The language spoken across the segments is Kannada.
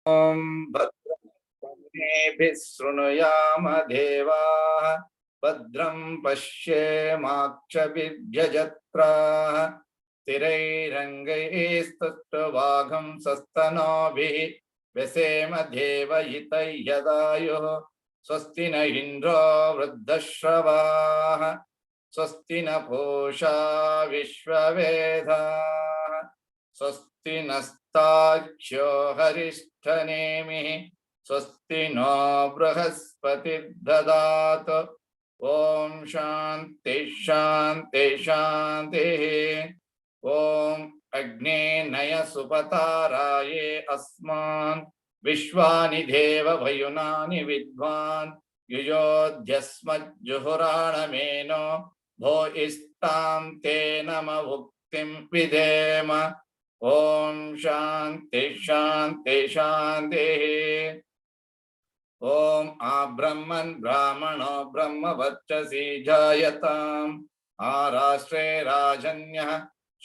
ॐ भद्रं शृणुयाम देवाः भद्रं पश्येमाक्षभिर्यजत्राः स्थिरैरङ्गैस्तुष्टुवागं सस्तनोभिः व्यसेम देवहितं यदायुः स्वस्ति न इन्द्रो वृद्धश्रवाः स्वस्ति न पूषा विश्ववेदाः स्वस्ति नस्ताक्ष्यो हरिष्ठनेमिः स्वस्ति नो बृहस्पतिर्ददातु ॐ शान्ति शान्ति शान्तिः ॐ अग्ने नय सुपताराये अस्मान् विश्वानि देव वयुनानि विद्वान् युयोध्यस्मज्जुहुराणमेनो भो इष्टां ते नम उक्तिं विधेम ॐ शान्ति शान्ति शान्तिः ॐ आब्रह्मन् ब्राह्मणो ब्रह्मवर्चसि जायताम् आराष्ट्रे राजन्यः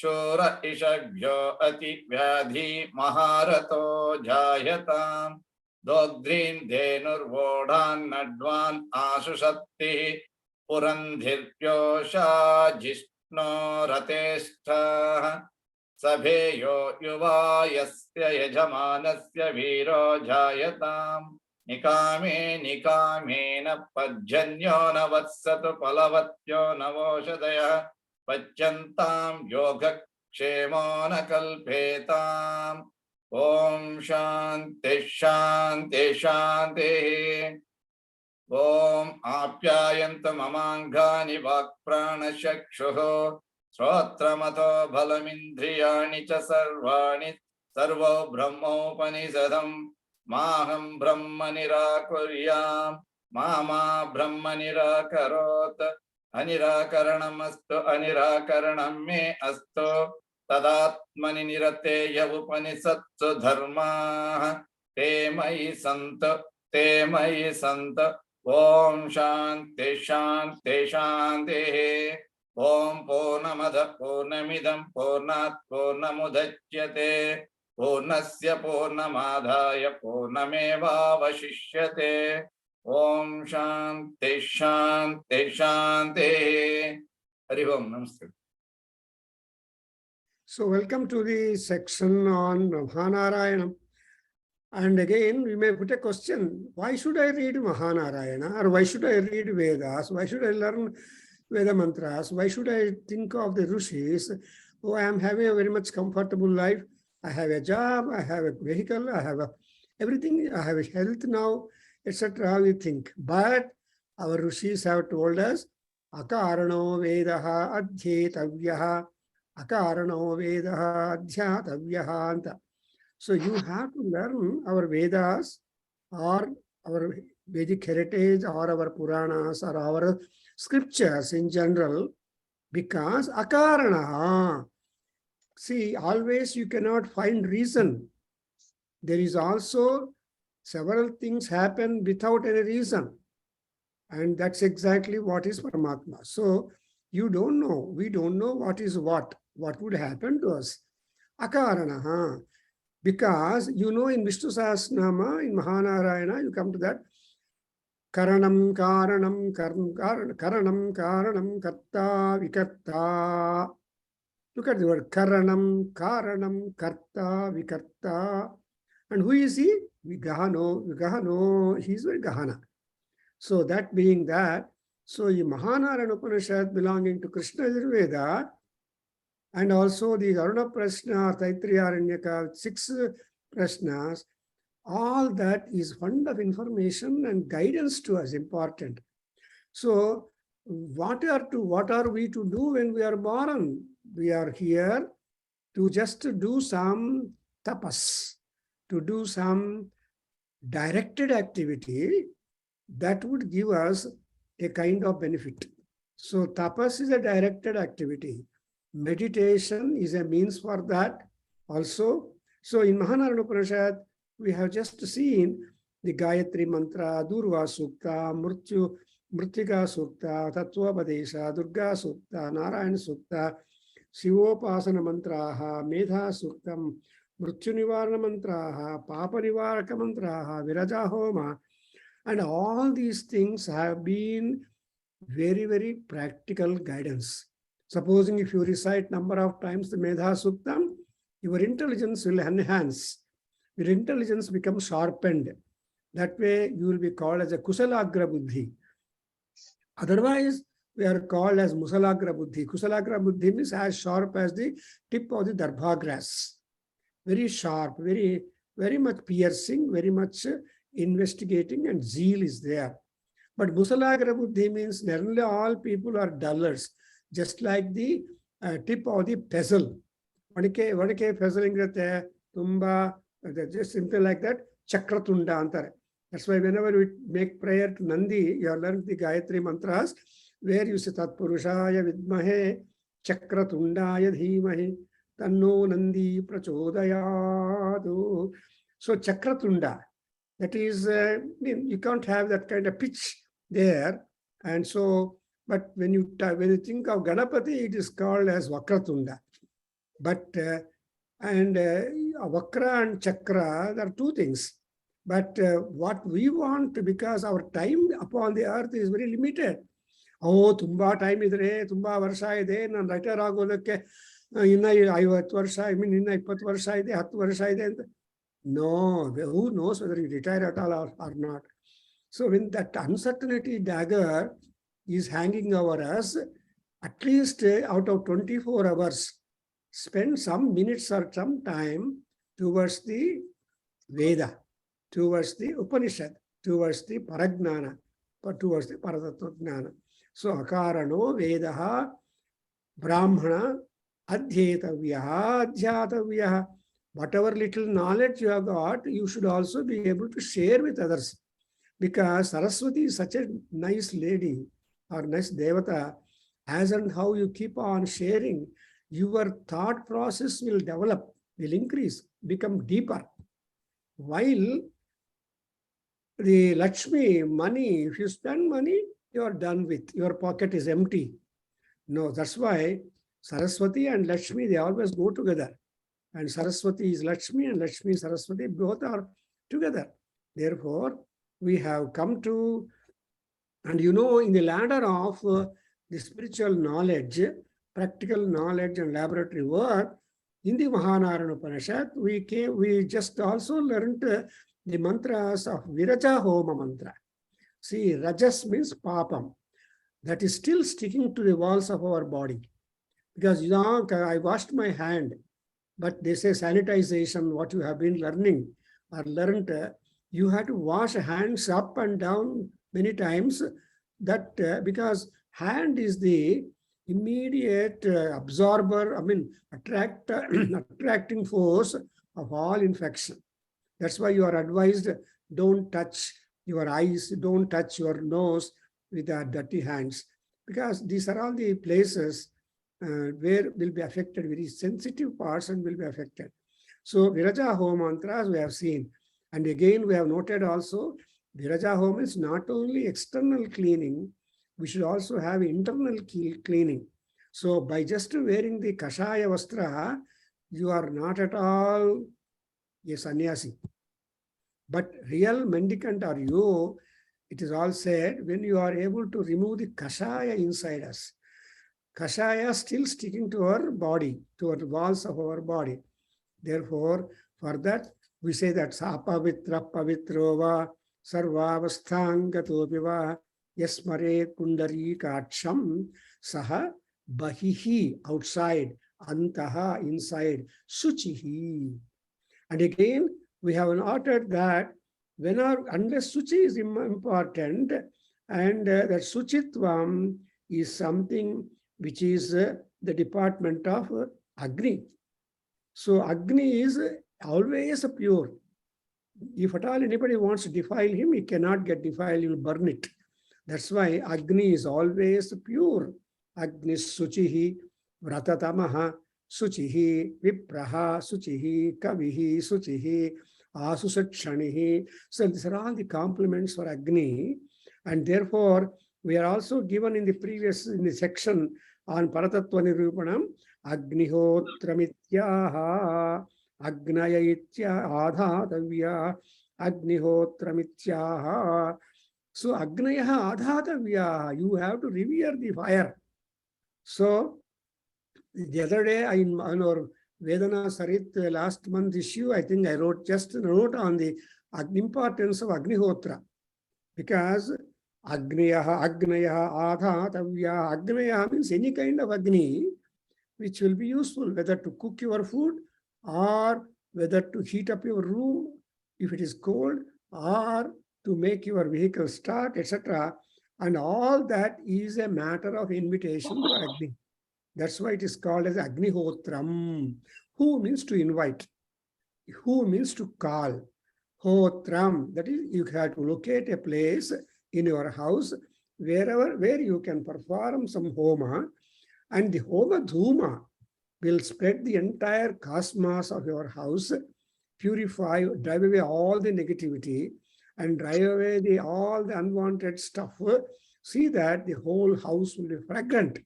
शूर इषभ्यो अतिव्याधि महारथो जायताम् दोग्ध्रीन् धेनुर्वोढान् नड्वान् आशुशक्तिः पुरन्धिर्योषा जिष्णो रतेष्ठः सभेयो युवा यस्य यजमानस्य वीरो जायताम् निकामे निकामेन पज्जन्यो न वत्सतु फलवत्यो नवोषधयः पच्यन्तां योगक्षेमो न कल्पेताम् ॐ शान्ति शान्ति शान्तिः ॐ आप्यायन्तु ममाङ्गानि वाक्प्राणचक्षुः श्रोत्रमतो बलमिन्द्रियाणि च सर्वाणि सर्वो ब्रह्मोपनिषदम् माहं ब्रह्म निराकुर्याम् मा ब्रह्म निराकरोत् अनिराकरणमस्तु अनिराकरणं मे अस्तु तदात्मनि निरतेय उपनिषत्सु धर्माः ते मयि सन्तु ॐ शान्ति शान्ति शान्तिः ॐ पूर्णमदः पूर्णमिदं पूर्णात् पूर्णमुदच्यते पूर्णस्य पूर्णमादाय पूर्णमेवावशिष्यते ॐ शान्ति शान्ति शान्तिः हरि ओम नमस्ते. So welcome to the section on Mahanarayana. And again, we may put a question, why should I read Mahanarayana? Or why should I read Vedas? Why should I learn Veda mantras? Why should I think of the Rishis? Oh, I am having a very much comfortable life. I have a job, I have a vehicle, I have everything, I have a health now, etc. We think. But our Rishis have told us, Akarano Vedaha Adhyayana. Akarano Vedaha Adhyayana. So you have to learn our Vedas or our Vedic heritage or our Puranas or our scriptures in general, because Akarana. See, always you cannot find reason. There is also several things happen without any reason. And that's exactly what is Paramatma. So you don't know, we don't know what is what would happen to us. Akarana. Because you know in Vishnu Sahasranama, in Mahanarayana, you come to that. Karanam, Karanam, Karanam, Karta, Vikarta. Look at the word Karanam, Karanam, Karta, Vikarta. And who is he? Vigahano, he is very Gahana. So that being that, so the Mahanarayana Upanishad belonging to Krishna Yajurveda, and also the Aruna Prashna, Taittiriya Aranyaka, 6 Prashnas, all that is fund of information and guidance to us, important. So what are we to do when we are born? We are here to just do some tapas, to do some directed activity that would give us a kind of benefit. So tapas is a directed activity. Meditation is a means for that also. So in Mahanarayana Upanishad, we have just seen the Gayatri Mantra, Durva Sukta, Mritika Sukta, Tattvapadesha, Durga Sukta, Narayana Sukta, Shivopasana Mantraha, Medha Suktam, Mrityu Nivarana Mantraha, Papa Nivaraka Mantraha, Viraja Homa, and all these things have been very, very practical guidance. Supposing if you recite number of times the Medha Suktam, your intelligence will enhance. Your intelligence becomes sharpened. That way you will be called as a Kusalagra Buddhi. Otherwise, we are called as Musalagra Buddhi. Kusalagra Buddhi means as sharp as the tip of the darbha grass. Very sharp, very, very much piercing, very much investigating, and zeal is there. But Musalagra Buddhi means nearly all people are dullers, just like the tip of the pestle. What is pestle? Tumba, just simple like that. Chakratunda antare. That's why whenever we make prayer to Nandi, you learn the Gayatri mantras, where you say Tat Purushaya Vidmahe, Chakratundaya Dhimahe, Tanno Nandi Prachodayadu. So Chakratunda, that is, you can't have that kind of pitch there. And so, but when you think of Ganapati, it is called as Vakratunda. But, Vakra and Chakra, there are two things. But what we want, because our time upon the earth is very limited. Oh, tumba time idre, tumba varsha ide, nan retire agodakke inna 50 varsha, I mean inna 20 varsha ide, 10 varsha ide. No, who knows whether you retire at all or not. So when that uncertainty dagger is hanging over us, at least out of 24 hours, spend some minutes or some time towards the Veda, towards the Upanishad, towards the Paragnana, towards the Paratattva. So Akarano Vedaha Brahmana Adhyayatavyaha Adhyatavyaha. Whatever little knowledge you have got, you should also be able to share with others. Because Saraswati is such a nice lady or nice devata, as and how you keep on sharing, your thought process will develop, will increase, become deeper. While the Lakshmi, money, if you spend money, you are done with, your pocket is empty. No, that's why Saraswati and Lakshmi, they always go together. And Saraswati is Lakshmi and Lakshmi is Saraswati, both are together. Therefore, we have come to, and in the ladder of the spiritual knowledge, practical knowledge and laboratory work, in the Mahanarayana Upanishad, we just also learned the mantras of Viraja Homa mantra. See, Rajas means papam. That is still sticking to the walls of our body. Because, I washed my hand, but they say sanitization, what you have been learning or learned, you have to wash hands up and down many times. That because hand is the immediate absorber, attracting force of all infection. That's why you are advised, don't touch your eyes, don't touch your nose with dirty hands, because these are all the places where will be affected, very sensitive parts and will be affected. So Viraja Homa mantras we have seen. And again, we have noted also, Viraja Homa is not only external cleaning, we should also have internal cleaning. So by just wearing the Kashaya Vastra, you are not at all a sannyasi. But real mendicant are you, it is all said, when you are able to remove the Kashaya inside us. Kashaya still sticking to our body, to our walls of our body. Therefore, for that, we say that Sapavitra Pavitrova Sarvavasthangatopeva Yasmare Kundari Kacham Saha Bahihi outside, Antaha inside, Suchihi. And again, we have noted that unless Suchi is important, and that Suchitvam is something which is the department of Agni. So Agni is always pure. If at all anybody wants to defile him, he cannot get defiled, he will burn it. That's why Agni is always pure. Agni Suchihi, Vratatamaha, Suchihi, Vipraha, Suchihi, Kavihi, Suchihi, Asusatshanihi. So these are all the compliments for Agni. And therefore, we are also given in the section on Paratattva Nirupanam, Agnihotramityaha, Agnaya itya adhatavya Agnihotramityaha. So Agnayaha adhatavya, you have to revere the fire. So the other day in our Vedana Sarit last month issue, I think I wrote just a note on the importance of Agnihotra. Because Agnayaha adhatavya, Agnayaha means any kind of Agni which will be useful, whether to cook your food or whether to heat up your room if it is cold, or to make your vehicle start, etc. And all that is a matter of invitation for Agni. That's why it is called as Agnihotram. Who means to invite. Who means to call. Hotram, that is, you have to locate a place in your house where you can perform some homa, and the homa dhuma will spread the entire cosmos of your house, purify, drive away all the negativity, and drive away all the unwanted stuff. See that the whole house will be fragrant.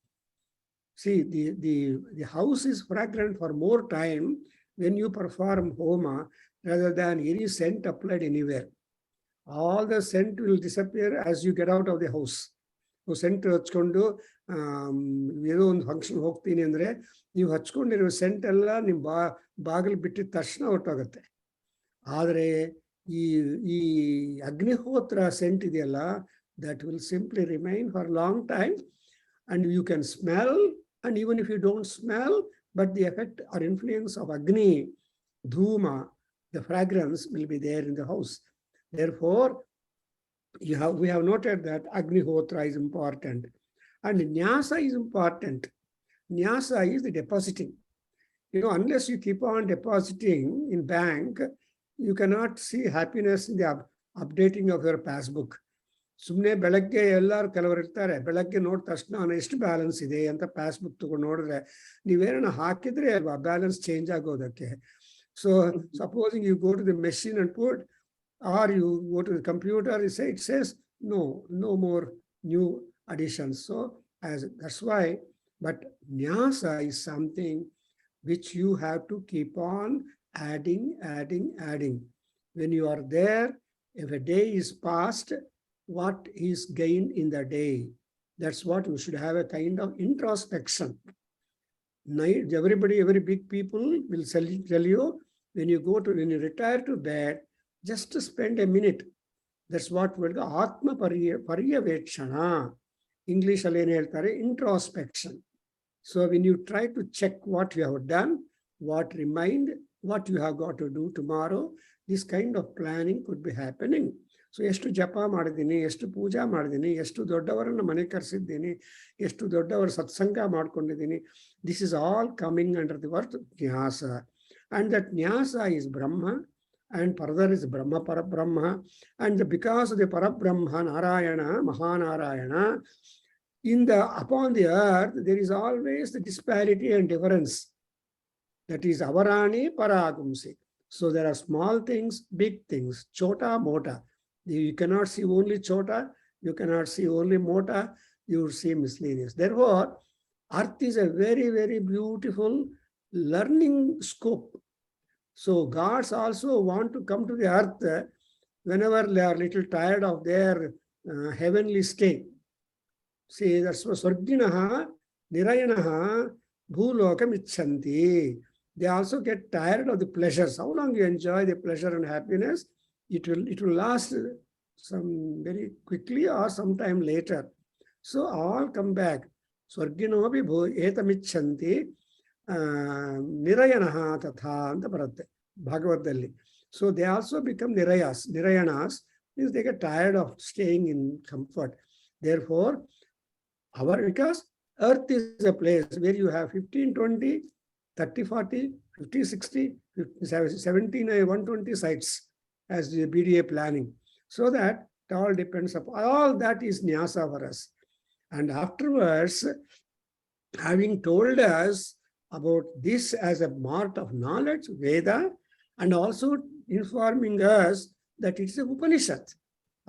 See, the house is fragrant for more time when you perform homa rather than any scent applied anywhere. All the scent will disappear as you get out of the house. Scent ಹಚ್ಕೊಂಡು ಏನೋ ಒಂದು ಫಂಕ್ಷನ್ ಹೋಗ್ತೀನಿ ಅಂದರೆ ನೀವು ಹಚ್ಕೊಂಡಿರೋ ಸೆಂಟ್ ಎಲ್ಲ ನಿಮ್ಮ ಬಾಗಿಲು ಬಿಟ್ಟಿದ ತಕ್ಷಣ ಹೊರಟೋಗುತ್ತೆ. ಆದರೆ ಈ ಅಗ್ನಿಹೋತ್ರ ಸೆಂಟ್ ಇದೆಯಲ್ಲ, that will simply remain for a long time, and you can smell, and even if you don't smell, but the effect or influence of Agni, Dhuma, the fragrance will be there in the house. Therefore, we have noted that Agnihotra is important, and Nyasa is important. Nyasa is the depositing. Unless you keep on depositing in bank, you cannot see happiness in the updating of your passbook. ಸುಮ್ಮನೆ ಬೆಳಗ್ಗೆ ಎಲ್ಲರೂ ಕೆಲವರು ಇರ್ತಾರೆ, ಬೆಳಗ್ಗೆ ನೋಡಿದ ತಕ್ಷಣ ಎಷ್ಟು ಬ್ಯಾಲೆನ್ಸ್ ಇದೆ ಅಂತ ಪಾಸ್ಬುಕ್ ತಗೊಂಡು ನೋಡಿದ್ರೆ ನೀವೇನ ಹಾಕಿದ್ರೆ ಅಲ್ವಾ ಬ್ಯಾಲೆನ್ಸ್ ಚೇಂಜ್ ಆಗೋದಕ್ಕೆ. So supposing you go to the machine and put, or you go to the computer, it says no more new additions. So that's why, but Nyasa is something which you have to keep on adding. When you are there, if a day is passed, what is gained in the day? That's what you should have, a kind of introspection. Every big people will tell you, when you retire to bed, just to spend a minute. That's what we'll do. Atma Paryavekshana. English alone ಹೇಳ್ತಾರೆ introspection. So when you try to check what you have done, what remained, what you have got to do tomorrow, this kind of planning could be happening. So ಎಷ್ಟು ಜಪ ಮಾಡಿದ್ದೀನಿ, ಎಷ್ಟು ಪೂಜಾ ಮಾಡಿದ್ದೀನಿ, ಎಷ್ಟು ದೊಡ್ಡವರನ್ನು ಮನೆ ಕರೆಸಿದ್ದೀನಿ, ಎಷ್ಟು ದೊಡ್ಡವರ ಸತ್ಸಂಗ ಮಾಡ್ಕೊಂಡಿದ್ದೀನಿ. This is all coming under the word Nyasa. And that Nyasa is Brahma, and further is Brahma Parabrahma. And because of the Parabrahma, Narayana, Mahanarayana, upon the earth, there is always the disparity and difference. That is Avarani Paragumsi. So there are small things, big things, Chota, Mota. You cannot see only Chota, you cannot see only Mota, you will see miscellaneous. Therefore, earth is a very, very beautiful learning scope. So gods also want to come to the earth whenever they are little tired of their heavenly stay. See, that's what Swarginaha, Nirayanaha, Bhulokam Icchanti. They also get tired of the pleasures. How long you enjoy the pleasure and happiness, it will last some very quickly or sometime later. So all come back. Swarginopi etamichanti Nirayanaha tatha anta bharat Bhagavatalli. So they also become Nirayanas, means they get tired of staying in comfort. Therefore, because earth is a place where you have 15, 20, 30, 40, 50, 60, 17, 120 sites as the BDA planning. So that it all depends upon, all that is Nyasa for us. And afterwards, having told us about this as a mark of knowledge, Veda, and also informing us that it's an Upanishad.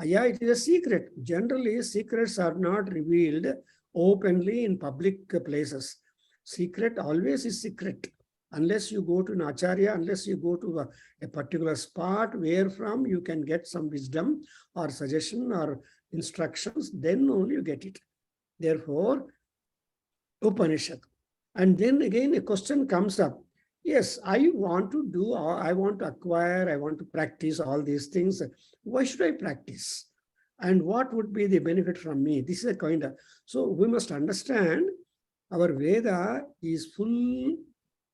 Yeah, it is a secret. Generally, secrets are not revealed openly in public places. Secret always is secret. Unless you go to an acharya, unless you go to a particular spot where from you can get some wisdom or suggestion or instructions, then only you get it. Therefore, Upanishad. And then again a question comes up. Yes, I want to do, I want to acquire, I want to practice all these things. Why should I practice? And what would be the benefit from me? This is a kind of, so we must understand our Veda is full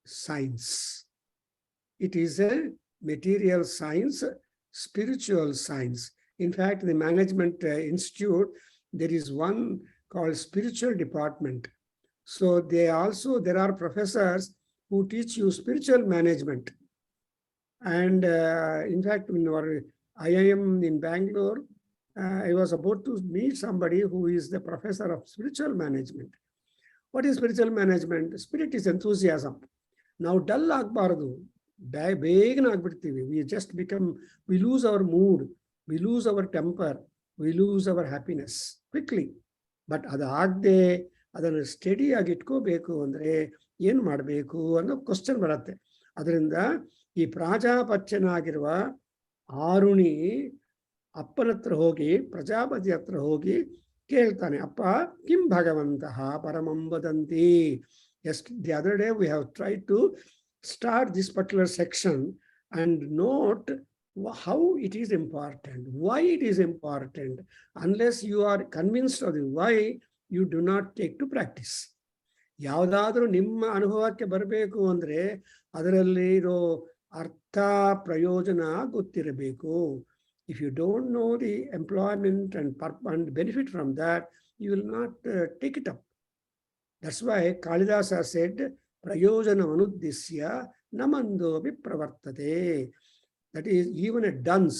science. It is a material science, spiritual science. In fact, the Management Institute, there is one called spiritual department. So there are professors who teach you spiritual management. And in fact, in our IIM in Bangalore, I was about to meet somebody who is the professor of spiritual management. What is spiritual management? Spirit is enthusiasm. Now, dull agbaradu, begana agbiಡ್ತೀವಿ. We lose our mood, we lose our temper, we lose our happiness quickly. But ಅದು ಆಗದೆ ಅದನ್ನು ಸ್ಟಡಿಯಾಗಿ ಇಟ್ಕೋಬೇಕು ಅಂದ್ರೆ ಏನು ಮಾಡಬೇಕು ಅನ್ನೋ ಕ್ವಶನ್ ಬರುತ್ತೆ. ಅದರಿಂದ ಈ ಪ್ರಾಜಾಪತ್ಯನಾಗಿರುವ ಆರುಣಿ ಅಪ್ಪನ ಹತ್ರ ಹೋಗಿ, ಪ್ರಜಾಪತಿ ಹತ್ರ ಹೋಗಿ ಕೇಳ್ತಾನೆ, ಅಪ್ಪ ಕಿಂ ಭಗವಂತಃ ಪರಮಂ ವದಂತಿ. The other day we have tried to start this particular section and note how it is important, why it is important. Unless you are convinced of the why, you do not take to practice. ಯಾವುದಾದ್ರೂ ನಿಮ್ಮ ಅನುಭವಕ್ಕೆ ಬರಬೇಕು ಅಂದ್ರೆ ಅದರಲ್ಲಿ ಇರೋ ಅರ್ಥ ಪ್ರಯೋಜನ ಗೊತ್ತಿರಬೇಕು. If you don't know the employment and benefit from that, you will not take it up. That's why Kalidasa said, prayojana anuddisya namandobi pravartate. That is, even a dunce,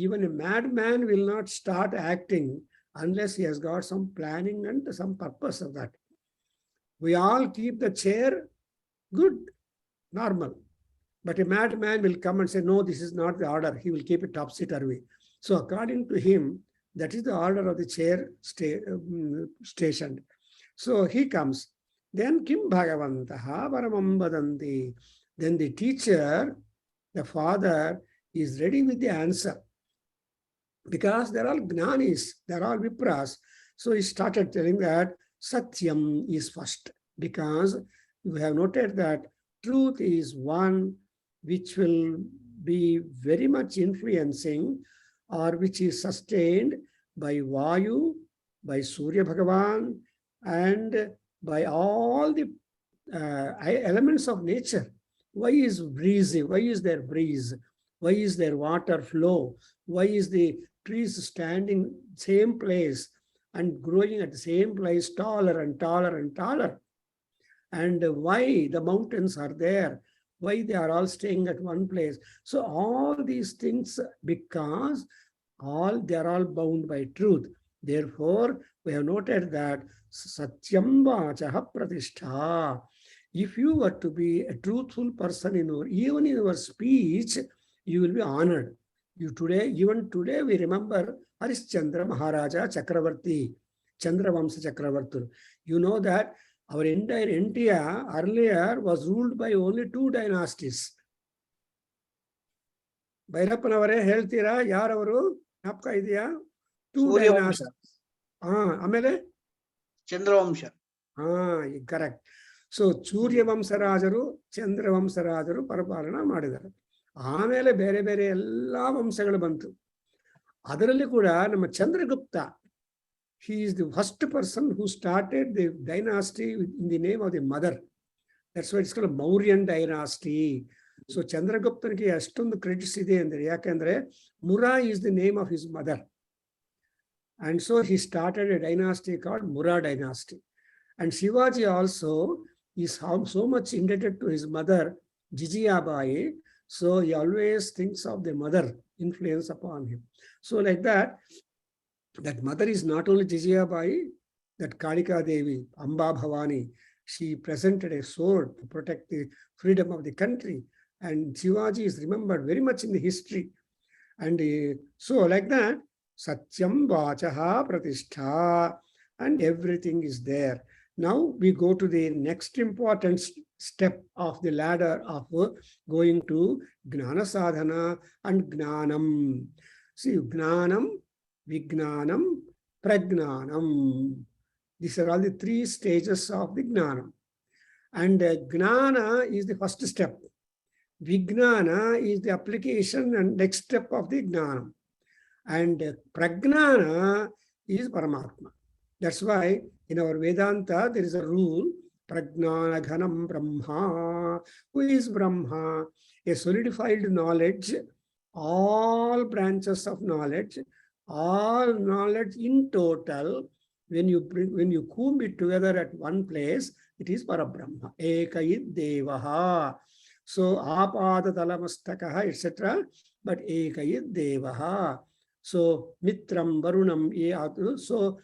even a madman will not start acting unless he has got some planning and some purpose of that. We all keep the chair good, normal. But a madman will come and say, no, this is not the order. He will keep it topsy-turvy. So according to him, that is the order of the chair stationed. So he comes. Then Kim Bhagavantaha Paramam Vadanti. Then the teacher, the father, is ready with the answer. Because they're all Gnanis, they're all Vipras. So he started telling that Satyam is first. Because we have noted that truth is one which will be very much influencing or which is sustained by Vayu, by Surya Bhagavan, and by all the elements of nature. Why is breezy? Why is there breeze? Why is there water flow? Why is the trees standing same place and growing at the same place, taller and taller and taller? And why the mountains are there? Why they are all staying at one place? So all these things, because they are all bound by truth. Therefore, we have noted that Satyam Vachaha Pratishtha. If you were to be a truthful person even in your speech, you will be honored. Even today, we remember Harishchandra Maharaja Chakravarti, Chandravamsa Chakravarti. You know that our entire India earlier was ruled by only 2 dynasties. ಭೈರಪ್ಪನವರೇ ಹೇಳ್ತೀರಾ ಯಾರವರು ಜ್ಞಾಪಕ ಇದೆಯಾ? 2 dynasties. ಆಮೇಲೆ ಚಂದ್ರವಂಶ. ಕರೆಕ್ಟ್. ಸೊ ಸೂರ್ಯವಂಶರಾಜರು, ಚಂದ್ರವಂಶರಾಜರು ಪರಿಪಾಲನಾ ಮಾಡಿದ್ದಾರೆ. ಆಮೇಲೆ ಬೇರೆ ಬೇರೆ ಎಲ್ಲಾ ವಂಶಗಳು ಬಂತು. ಅದರಲ್ಲಿ ಕೂಡ ನಮ್ಮ Chandragupta, he is the first person who started the dynasty in the name of the mother. That's why it's called Mauryan dynasty. So Chandraguptanಗೆ ಅಷ್ಟೊಂದು ಕ್ರೆಡಿಟ್ಸ್ ಇದೆ ಅಂದ್ರೆ ಯಾಕಂದ್ರೆ Mura is the name of his mother. And so he started a dynasty called Mura dynasty. And Shivaji also is so much indebted to his mother, Jijiyabai. So he always thinks of the mother influence upon him. So like that mother is not only Jijiyabai, that Kalika Devi, Amba Bhavani, she presented a sword to protect the freedom of the country. And Shivaji is remembered very much in the history. And so like that, Satyam Vachaha Pratishtha, and everything is there. Now we go to the next important step of the ladder of going to Gnana Sadhana and Gnanam. See, Gnanam, Vignanam, Pragnanam. These are all the three stages of the Gnanam. And Gnana is the first step. Vignana is the application and next step of the Gnanam. And Pragnana is Paramatma. That's why in our Vedanta there is a rule, Pragnana Ghanam Brahma. Who is Brahma? A solidified knowledge, all branches of knowledge, all knowledge in total. When you comb it together at one place, it is Parabrahma. Ekayid Devaha. So Apada Talamastakaha, etc. But Ekayid Devaha. So Mitram Varunam. So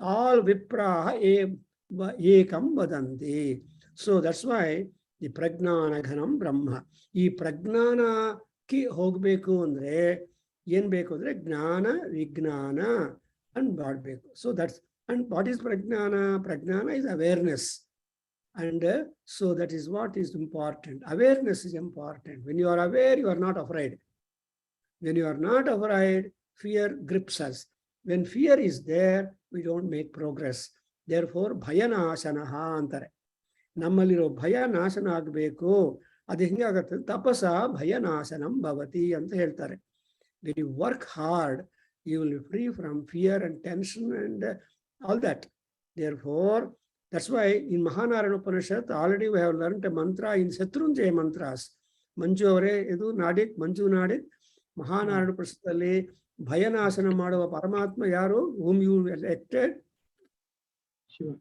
all Vipraha Ekam Vadanti. So that's why the Pragnana Ghanam Brahma. E Pragnana ki Hogbeku andre, Yen Beku andre, Gnana, Vignana, and God Beku. So that's, and what is Pragnana? Pragnana is awareness. And so that is what is important. Awareness is important. When you are aware, you are not afraid. When you are not afraid, fear grips us. When fear is there, we don't make progress. Therefore, Bhayanashanaha antare. Nammaliro Bhayanashana agbeku. Adu hinge agutte, tapasa Bhayanashanam bhavati anta heltare. When you work hard, you will be free from fear and tension and all that. Therefore, that's why in Mahanarayana Upanishad, already we have learned a mantra in Shatrunjaya mantras. Manju avare, edu nadik, Manju nadik, Mahanarayana Upanishadalli, Bhayanasana ಮಾಡುವ Paramatma yaru, whom you elected. Sure.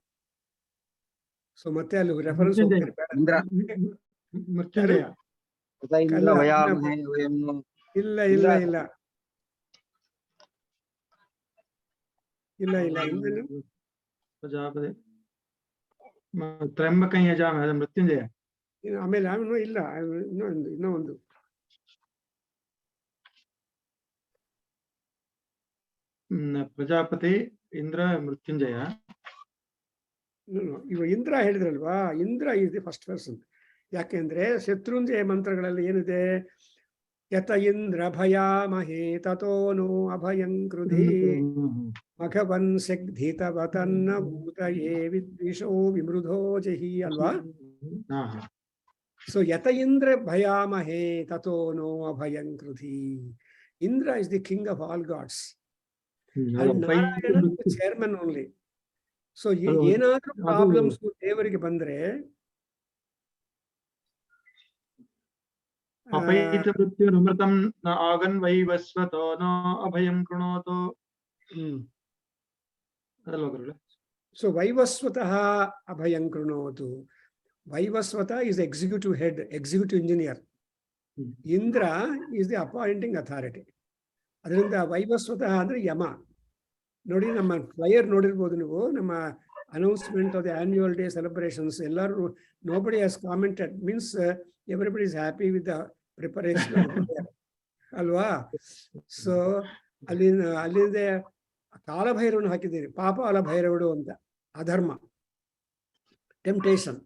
So ಮತ್ತೆ ಅಲ್ಲಿ reference ಹೋಗ್ತಾರೆ. ಮೃತ್ಯುಂಜಯ. ಇಲ್ಲ ಇಲ್ಲ ಇಲ್ಲ ಇಲ್ಲ ಇಲ್ಲ ಇಲ್ಲ ಪ್ರಜಾಪತಿ ತ್ರ್ಯಂಬಕಂ ಯಜಾಮಹೇ, ಅದು ಮೃತ್ಯುಂಜಯ. ಆಮೇಲೆ ಅವನು ಇಲ್ಲ, ಇನ್ನೂ ಒಂದು ಪ್ರಜಾಪತಿ, ಇಂದ್ರ, ಮೃತ್ಯುಂಜಯ. ಇವ ಇಂದ್ರ ಹೇಳಿದ್ರಲ್ವಾ, Indra is the first person. ಯಾಕೆಂದ್ರೆ ಶತ್ರುಂಜಯ ಮಂತ್ರಗಳಲ್ಲಿ ಏನಿದೆ? ಯತ ಇಂದ್ರ ಭಯಾಮಹೇ ತತೋನು ಅಭಯಂ ಕೃಧಿ ಮಘವನ್ ಸಗ್ಧಿತವತನ್ನ ಭೂತಯೇ ವಿದ್ವಿಷೋ ವಿಮೃಧೋ ಜಹಿ ಅಲ್ವಾ? ಸೊ ಯತ ಇಂದ್ರ ಭಯಾಮಹೇ ತತೋನು ಅಭಯಂ ಕೃಧಿ. Indra is the king of all gods. And Narayana is the chairman only. So ಏನಾದ್ರೂ ಪ್ರಾಬ್ಲಮ್ಸ್ ದೇವರಿಗೆ ಬಂದ್ರೆ ಅಪೈತ ಮೃತ್ಯುರಮೃತಂ ನ ಆಗನ್ ವೈವಸ್ವತೋ ನ ಅಭಯಂ ಕೃಣೋತು. So ವೈವಸ್ವತಃ ಅಭಯಂ ಕೃಣೋತು. Vaivasvata is the executive head, executive engineer. Indra is the appointing authority. ಅದರಿಂದ ವೈವಸ್ವತಃ ಅಂದ್ರೆ ಯಮ. ನೋಡಿ, ನಮ್ಮ ಫ್ಲೈಯರ್ ನೋಡಿರ್ಬೋದು ನೀವು, ನಮ್ಮ announcement of the annual day celebrations ಎಲ್ಲರೂ, nobody has commented, means everybody is happy with the preparation ಅಲ್ವಾ? ಸೊ ಅಲ್ಲಿಂದ ಕಾಲಭೈರವನು ಹಾಕಿದ್ದೀರಿ, ಪಾಪಾಲ ಭೈರವಡು ಅಂತ, ಅಧರ್ಮ, ಟೆಂಪ್ಟೇಷನ್.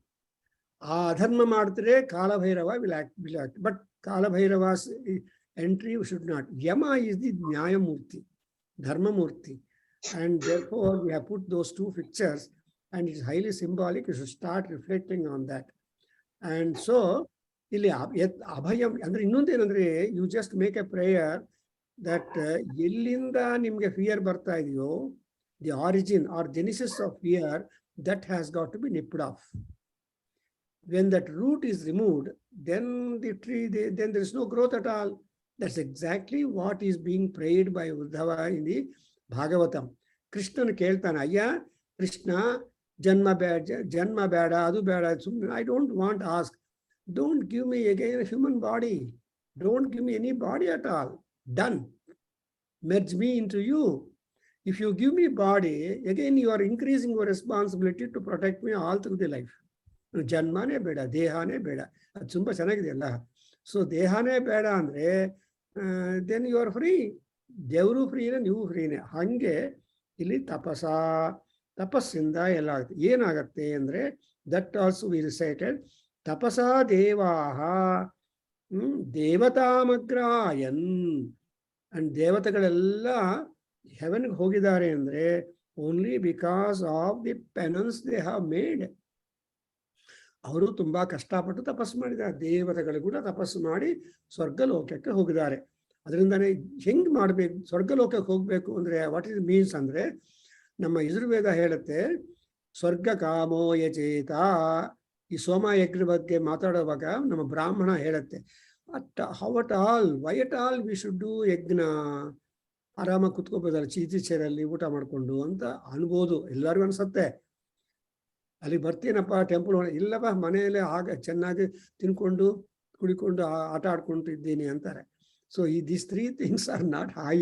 ಆ ಅಧರ್ಮ ಮಾಡಿದ್ರೆ Kalabhairava will act. But ಕಾಲಭೈರವಾಸ್ entry should not. Yama is the Nyayamurti, Dharmamurti. And therefore we have put those two pictures, and it's highly symbolic. You should start reflecting on that. And so ಇಲ್ಲಿ ಅಭಯಂ ಅಂದ್ರೆ ಇನ್ನೊಂದೇನಂದ್ರೆ, you just make a prayer that ಎಲ್ಲಿಂದ ನಿಮ್ಗೆ ಫಿಯರ್ ಬರ್ತಾ ಇದೆಯೋ, the origin or genesis of fear, that has got to be nipped off. When that root is removed, then the tree, then there is no growth at all. That's exactly what is being prayed by Uddhava in the Bhagavatam. Krishna keltana, ayya Krishna, janma beda, adu beda. I don't want to ask. Don't give me again a human body. Don't give me any body at all. Done. Merge me into you. If you give me body, again you are increasing your responsibility to protect me all through the life. ಜನ್ಮನೇ ಬೇಡ, ದೇಹನೇ ಬೇಡ. ಅದು ತುಂಬ ಚೆನ್ನಾಗಿದೆಯಲ್ಲ. ಸೊ ದೇಹನೇ ಬೇಡ ಅಂದರೆ ದೆನ್ ಯು ಆರ್ ಫ್ರೀ. ದೇವರು ಫ್ರೀನೇ, ನೀವು ಫ್ರೀನೇ. ಹಾಗೆ ಇಲ್ಲಿ ತಪಸ್ಸಿಂದ ಎಲ್ಲ ಆಗುತ್ತೆ. ಏನಾಗತ್ತೆ ಅಂದರೆ That also we recited. Tapasa devaha devataamagrayan. And devatagalella heaven ಗೆ ಹೋಗಿದ್ದಾರೆ ಅಂದ್ರೆ only because of the penance they have made. ಅವರು ತುಂಬಾ ಕಷ್ಟಪಟ್ಟು ತಪಸ್ಸು ಮಾಡಿದ್ದಾರೆ. ದೇವತೆಗಳು ಕೂಡ ತಪಸ್ಸು ಮಾಡಿ ಸ್ವರ್ಗಲೋಕಕ್ಕೆ ಹೋಗಿದ್ದಾರೆ. ಅದರಿಂದನೇ ಹೆಂಗ್ ಮಾಡ್ಬೇಕು, ಸ್ವರ್ಗಲೋಕಕ್ಕೆ ಹೋಗ್ಬೇಕು ಅಂದ್ರೆ ವಾಟ್ ಇಸ್ ಮೀನ್ಸ್ ಅಂದ್ರೆ, ನಮ್ಮ ಯಜುರ್ವೇದ ಹೇಳುತ್ತೆ ಸ್ವರ್ಗ ಕಾಮೋ ಯಚೇತ. ಈ ಸೋಮ ಯಜ್ಞ ಬಗ್ಗೆ ಮಾತಾಡುವಾಗ ನಮ್ಮ ಬ್ರಾಹ್ಮಣ ಹೇಳುತ್ತೆ why at all we should do yajna. ಆರಾಮಾಗಿ ಕುತ್ಕೋಬೋದಲ್ಲ ಚೀಟಿ ಚೇರಲ್ಲಿ ಊಟ ಮಾಡ್ಕೊಂಡು ಅಂತ ಅನ್ಬೋದು, ಎಲ್ಲರಿಗೂ ಅನ್ಸತ್ತೆ. ಅಲ್ಲಿ ಬರ್ತೀನಪ್ಪ ಟೆಂಪಲ್, ಇಲ್ಲಪ್ಪ ಮನೆಯಲ್ಲೇ ಆಗ ಚೆನ್ನಾಗಿ ತಿನ್ಕೊಂಡು ಕುಡಿಕೊಂಡು ಆಟ ಆಡ್ಕೊಂಡು ಇದ್ದೀನಿ ಅಂತಾರೆ. So these 3 things are not high,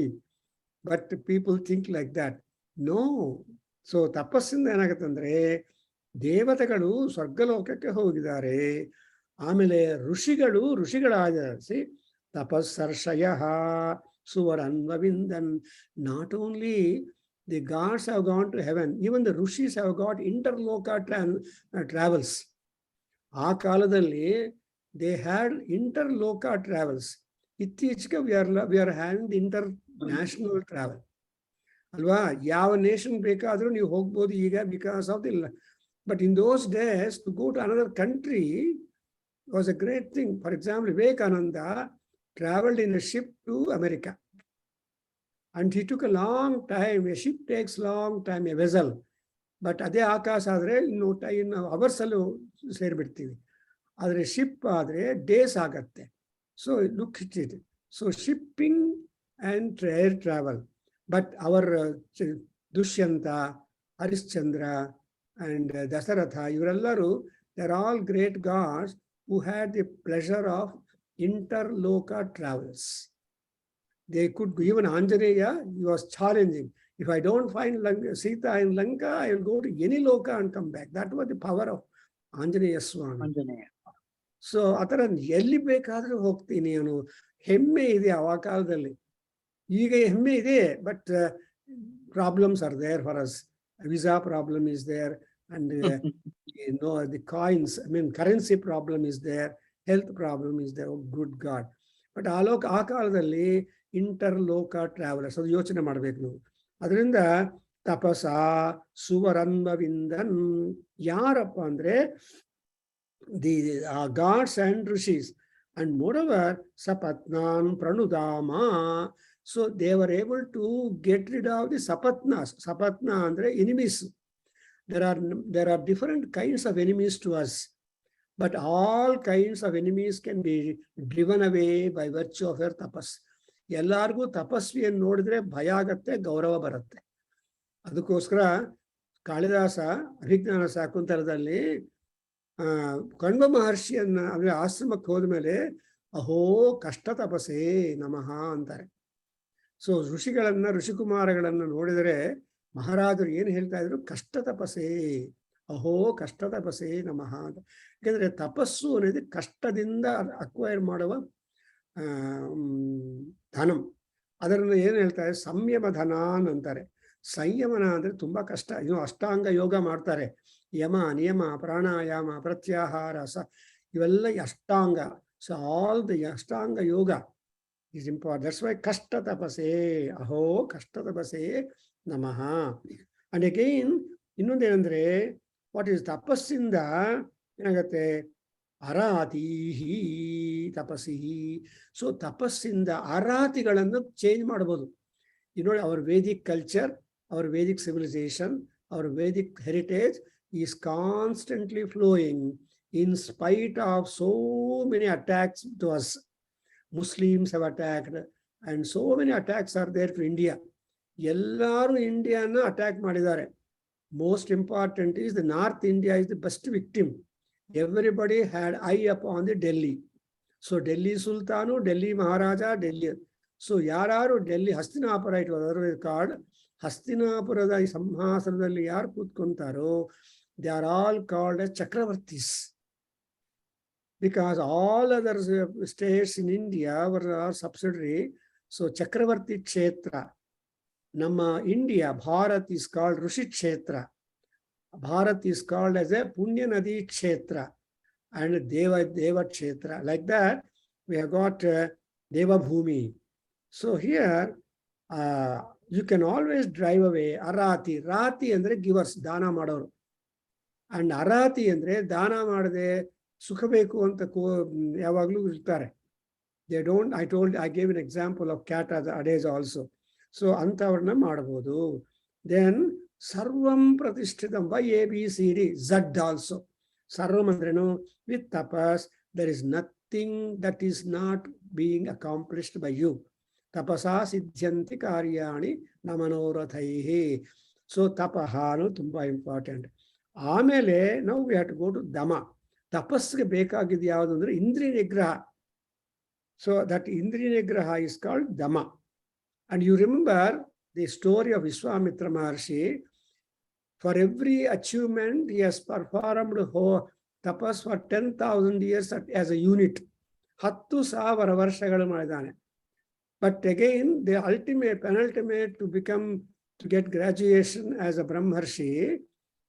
but people think like that. No. So ತಪಸ್ಸಿಂದ ಏನಾಗುತ್ತೆ ಅಂದ್ರೆ ದೇವತೆಗಳು ಸ್ವರ್ಗಲೋಕಕ್ಕೆ ಹೋಗಿದ್ದಾರೆ. ಆಮೇಲೆ ಋಷಿಗಳಾಗಿ ತಪಸ್ಸರ್ಷಯ ಸುವರನ್ವವಿಂದನ್. Not only the gods have gone to heaven, even the rishis have got interloka travels. ಆ ಕಾಲದಲ್ಲಿ they had interloka travels. ಇತ್ತೀಚೆಗೆ we are having international travel ಅಲ್ವಾ. ಯಾವ ನೇಷನ್ ಬೇಕಾದ್ರೂ ನೀವು ಹೋಗ್ಬೋದು ಈಗ because of the. But in those days to go to another country was a great thing. For example, Vivekananda traveled in a ship to America. And he took a long time. A ship takes long time, a vessel. But ಅದೇ ಆಕಾಶ ಆದರೆ ಇನ್ನು ಅವರ್ಸಲ್ಲೂ ಸೇರಿಬಿಡ್ತೀವಿ. ಆದರೆ ಶಿಪ್ ಆದರೆ ಡೇಸ್ ಆಗತ್ತೆ. So look it. So shipping and air travel. But our Dushyanta, Harishchandra and Dasharatha ಇವರೆಲ್ಲರೂ they are all great gods who had the pleasure of interloka travels. They could, even Anjaneya, he was challenging. If I don't find Sita in Lanka, I will go to any loka and come back. That was the power of Anjaneya Swami. So athara elli bekadru hogtini anu hemme ide aa kaaladalli. Iga hemme ide, but problems are there for us. Visa problem is there, and the coins, currency problem is there. Health problem is there. Oh, good God. But ಆ ಕಾಲದಲ್ಲಿ ಇಂಟರ್ಲೋಕ ಟ್ರಾವೆಲರ್ಸ್, ಅದು ಯೋಚನೆ ಮಾಡ್ಬೇಕು ನೀವು. ಅದರಿಂದ ತಪಸ ಸುವರನ್ವವಿಂದನ್ ಯಾರಪ್ಪ ಅಂದ್ರೆ the gods and rishis. And moreover ಸಪತ್ನಾನ್ ಪ್ರಣುದಾಮ. So they were able to get rid of the ಸಪತ್ನಾಸ್. ಸಪತ್ನ ಅಂದ್ರೆ enemies. there are different kinds of enemies to us. But all kinds of enemies can be driven away by virtue of your tapas. ಎಲ್ಲರಿಗೂ ತಪಸ್ವಿಯನ್ನು ನೋಡಿದ್ರೆ ಭಯ ಆಗತ್ತೆ, ಗೌರವ ಬರುತ್ತೆ. ಅದಕ್ಕೋಸ್ಕರ ಕಾಳಿದಾಸ ಅಭಿಜ್ಞಾನ ಶಾಕುಂತಲದಲ್ಲಿ ಕಣ್ವ ಮಹರ್ಷಿಯನ್ನ ಅಂದ್ರೆ ಆಶ್ರಮಕ್ಕೆ ಹೋದ್ಮೇಲೆ ಅಹೋ ಕಷ್ಟ ತಪಸ್ಸೇ ನಮಃ ಅಂತಾರೆ. ಸೊ ಋಷಿಕುಮಾರಗಳನ್ನ ನೋಡಿದರೆ ಮಹಾರಾಜರು ಏನು ಹೇಳ್ತಾ ಇದ್ರು? ಕಷ್ಟ ತಪಸ್ಸೇ, ಅಹೋ ಕಷ್ಟ ತಪಸ್ಸೇ ನಮಃ ಅಂತ. ಯಾಕೆಂದ್ರೆ ತಪಸ್ಸು అనేది ಕಷ್ಟದಿಂದ ಅಕ್ವೈರ್ ಮಾಡುವ ಧನಂ. ಅದನ್ನು ಏನು ಹೇಳ್ತಾರೆ? ಸಂಯಮ ಧನಾನ್ ಅಂತಾರೆ. ಸಂಯಮನ ಅಂದ್ರೆ ತುಂಬಾ ಕಷ್ಟ. ಇನ್ನು ಅಷ್ಟಾಂಗ ಯೋಗ ಮಾಡ್ತಾರೆ, ಯಮ ನಿಯಮ ಪ್ರಾಣಾಯಾಮ ಪ್ರತ್ಯಾಹಾರ ಇವೆಲ್ಲ ಅಷ್ಟಾಂಗ. So all the ashtanga yoga is important. That's why kashta tapase, aho kashta tapase namaha. And again, ಇನ್ನೊಂದೇನಂದ್ರೆ ವಾಟ್ ಈಸ್ ತಪಸ್ಸಿಂದ ಏನಾಗತ್ತೆ? ಅರಾತಿಹಿ ತಪಸ್ಸಿಹಿ. ಸೊ ತಪಸ್ಸಿಂದ ಅರಾತಿಗಳನ್ನು ಚೇಂಜ್ ಮಾಡ್ಬೋದು. ನೋಡಿ, our Vedic culture, our Vedic civilisation, our Vedic heritage is constantly flowing in spite of so many attacks to us. Muslims have attacked, and so many attacks are there to India. Ellaru India na attack madidare. Most important is the North India is the best victim. Everybody had eye upon the Delhi. So Delhi Sultanu, Delhi Maharaja, Delhi. So yararu Delhi Hastinapura, it was otherwise called Hastinapurada Samhasanadalli yaru kutkontaro, they are all called as Chakravartis. Because all other states in India were subsidiary. So Chakravarti Kshetra. Nama India, Bharat is called Rishi Kshetra. Bharat is called as a Punya Nadi Kshetra and Deva Kshetra. Like that, we have got Deva Bhumi. So here, you can always drive away Arati. Rati andre givers, dana madoru. And Arati andre dana madade sukhabeku anta yavaglu irtare. They don't, I gave an example of cat adays also. So antavarna madabodu. Then Sarvam Pratishthitam by A, B, C, D, Z also. Sarvam andrenu, with tapas, there is nothing that is not being accomplished by you. Tapasa siddhyanti karyani namanorathaihi. So tapahanu tumba important. Amele, now we have to go to Dhamma. Tapasge bekagid yavadu andre Indri Nigraha. So that Indri Nigraha is called Dhamma. And you remember the story of Vishwamitra Maharshi. For every achievement, he has performed tapas for 10,000 years as a unit. 10,000 varshagalu madidane. But again, the ultimate, penultimate to get graduation as a Brahmarshi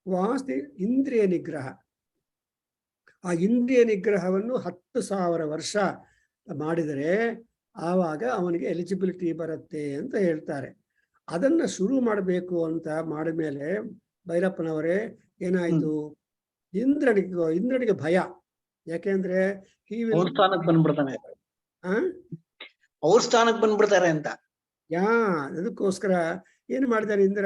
was the Indriya Nigraha. ಆ ಇಂದ್ರಿಯ ನಿಗ್ರಹವನ್ನು 10,000 ವರ್ಷ ಮಾಡಿದರೆ ಆವಾಗ ಅವನಿಗೆ ಎಲಿಜಿಬಿಲಿಟಿ ಬರುತ್ತೆ ಅಂತ ಹೇಳ್ತಾರೆ. ಅದನ್ನ ಶುರು ಮಾಡಬೇಕು ಅಂತ ಮಾಡಿದ ಮೇಲೆ ಭೈರಪ್ಪನವರೇ ಏನಾಯ್ತು, ಇಂದ್ರನಿಗೆ ಭಯ. ಯಾಕೆಂದ್ರೆ ಅವ್ರ ಸ್ಥಾನಕ್ಕೆ ಬಂದ್ಬಿಡ್ತಾನೆ, ಅವ್ರ ಸ್ಥಾನಕ್ಕೆ ಬಂದ್ಬಿಡ್ತಾರೆ ಅಂತ. ಅದಕ್ಕೋಸ್ಕರ ಏನ್ ಮಾಡಿದಾರೆ ಇಂದ್ರ,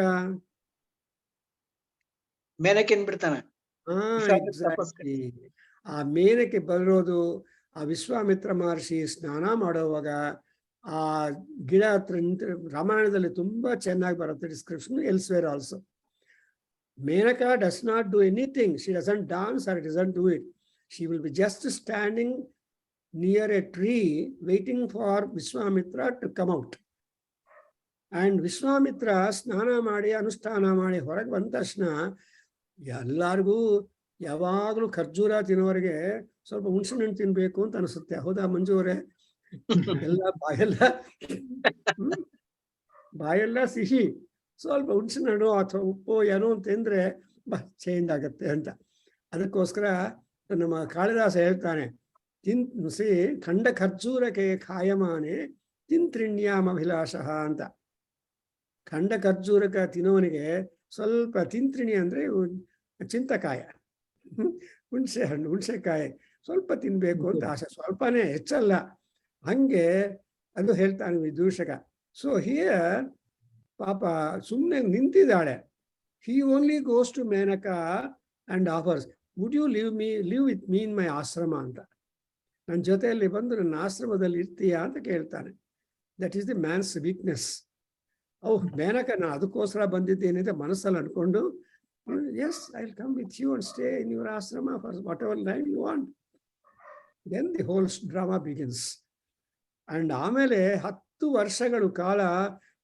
ಮೇನಕ್ಕೆ ಬಿಡ್ತಾನೆ. ಎಕ್ಸಾಕ್ಟ್ಲಿ. ಆ ಮೇನಕ್ಕೆ ಬರೋದು ಆ ವಿಶ್ವಾಮಿತ್ರ ಮಹರ್ಷಿ ಸ್ನಾನ ಮಾಡುವಾಗ ಆ ಗಿಡ ಹತ್ರ ರಾಮಾಯಣದಲ್ಲಿ ತುಂಬಾ ಚೆನ್ನಾಗಿ ಬರುತ್ತೆ description, elsewhere also. Menaka does not do anything. She doesn't dance or doesn't do it. She will be just standing near a tree waiting for Vishwamitra to come out. And Vishwamitra snana ಮಾಡಿ ಅನುಷ್ಠಾನ ಮಾಡಿ ಹೊರಗೆ ಬಂದ ತಕ್ಷಣ ಎಲ್ಲರಿಗೂ ಯಾವಾಗಲೂ ಖರ್ಜೂರ ತಿನ್ನೋರಿಗೆ ಸ್ವಲ್ಪ ಹುಣಸೆ ಹಣ್ಣು ತಿನ್ಬೇಕು ಅಂತ ಅನಿಸುತ್ತೆ. ಹೌದಾ ಮಂಜು ಅವರೇ? ಎಲ್ಲ ಬಾಯೆಲ್ಲ ಸಿಹಿ, ಸ್ವಲ್ಪ ಹುಣಸಿನ ಹಣ್ಣು ಅಥವಾ ಉಪ್ಪು ಏನೋ ತಿಂದ್ರೆ ಚೇಂಜ್ ಆಗತ್ತೆ ಅಂತ. ಅದಕ್ಕೋಸ್ಕರ ನಮ್ಮ ಕಾಳಿದಾಸ ಹೇಳ್ತಾನೆ, ತಿನ್ಸಿ ಖಂಡ ಖರ್ಜೂರಕ್ಕೆ ಖಾಯಮಾನೆ ತಿಂತ್ರಿಣ್ಯಾಮಭಿಲಾಷಃ ಅಂತ. ಖಂಡ ಖರ್ಜೂರಕ ತಿನ್ನೋನಿಗೆ ಸ್ವಲ್ಪ ತಿಂತ್ರಿಣಿ ಅಂದ್ರೆ ಚಿಂತಕಾಯ, ಹುಣಸೆ ಹಣ್ಣು, ಹುಣಸೆಕಾಯಿ ಸ್ವಲ್ಪ ತಿನ್ಬೇಕು ಅಂತ ಆಸೆ, ಸ್ವಲ್ಪನೇ, ಹೆಚ್ಚಲ್ಲ. ಹಂಗೆ ಅದು ಹೇಳ್ತಾನೆ ವಿದೂಷಕ. ಸೊ ಹಿಯರ್ ಪಾಪ ಸುಮ್ಮನೆ ನಿಂತಿದ್ದಾಳೆ. He only goes to Menaka and offers, would you live with me in my ashram ಅಂತ. ನನ್ನ ಜೊತೆಯಲ್ಲಿ ಬಂದು ನನ್ನ ಆಶ್ರಮದಲ್ಲಿ ಇರ್ತೀಯಾ ಅಂತ ಕೇಳ್ತಾನೆ. That is the man's weakness. Menaka ನಾನು ಅದಕ್ಕೋಸ್ಕರ ಬಂದಿದ್ದೇನೆ ಅಂತ ಮನಸ್ಸಲ್ಲಿ ಅನ್ಕೊಂಡು, yes I will come with you and stay in your ashram for whatever time you want. Then the whole drama begins. And ಆಮೇಲೆ 10 ವರ್ಷಗಳ ಕಾಲ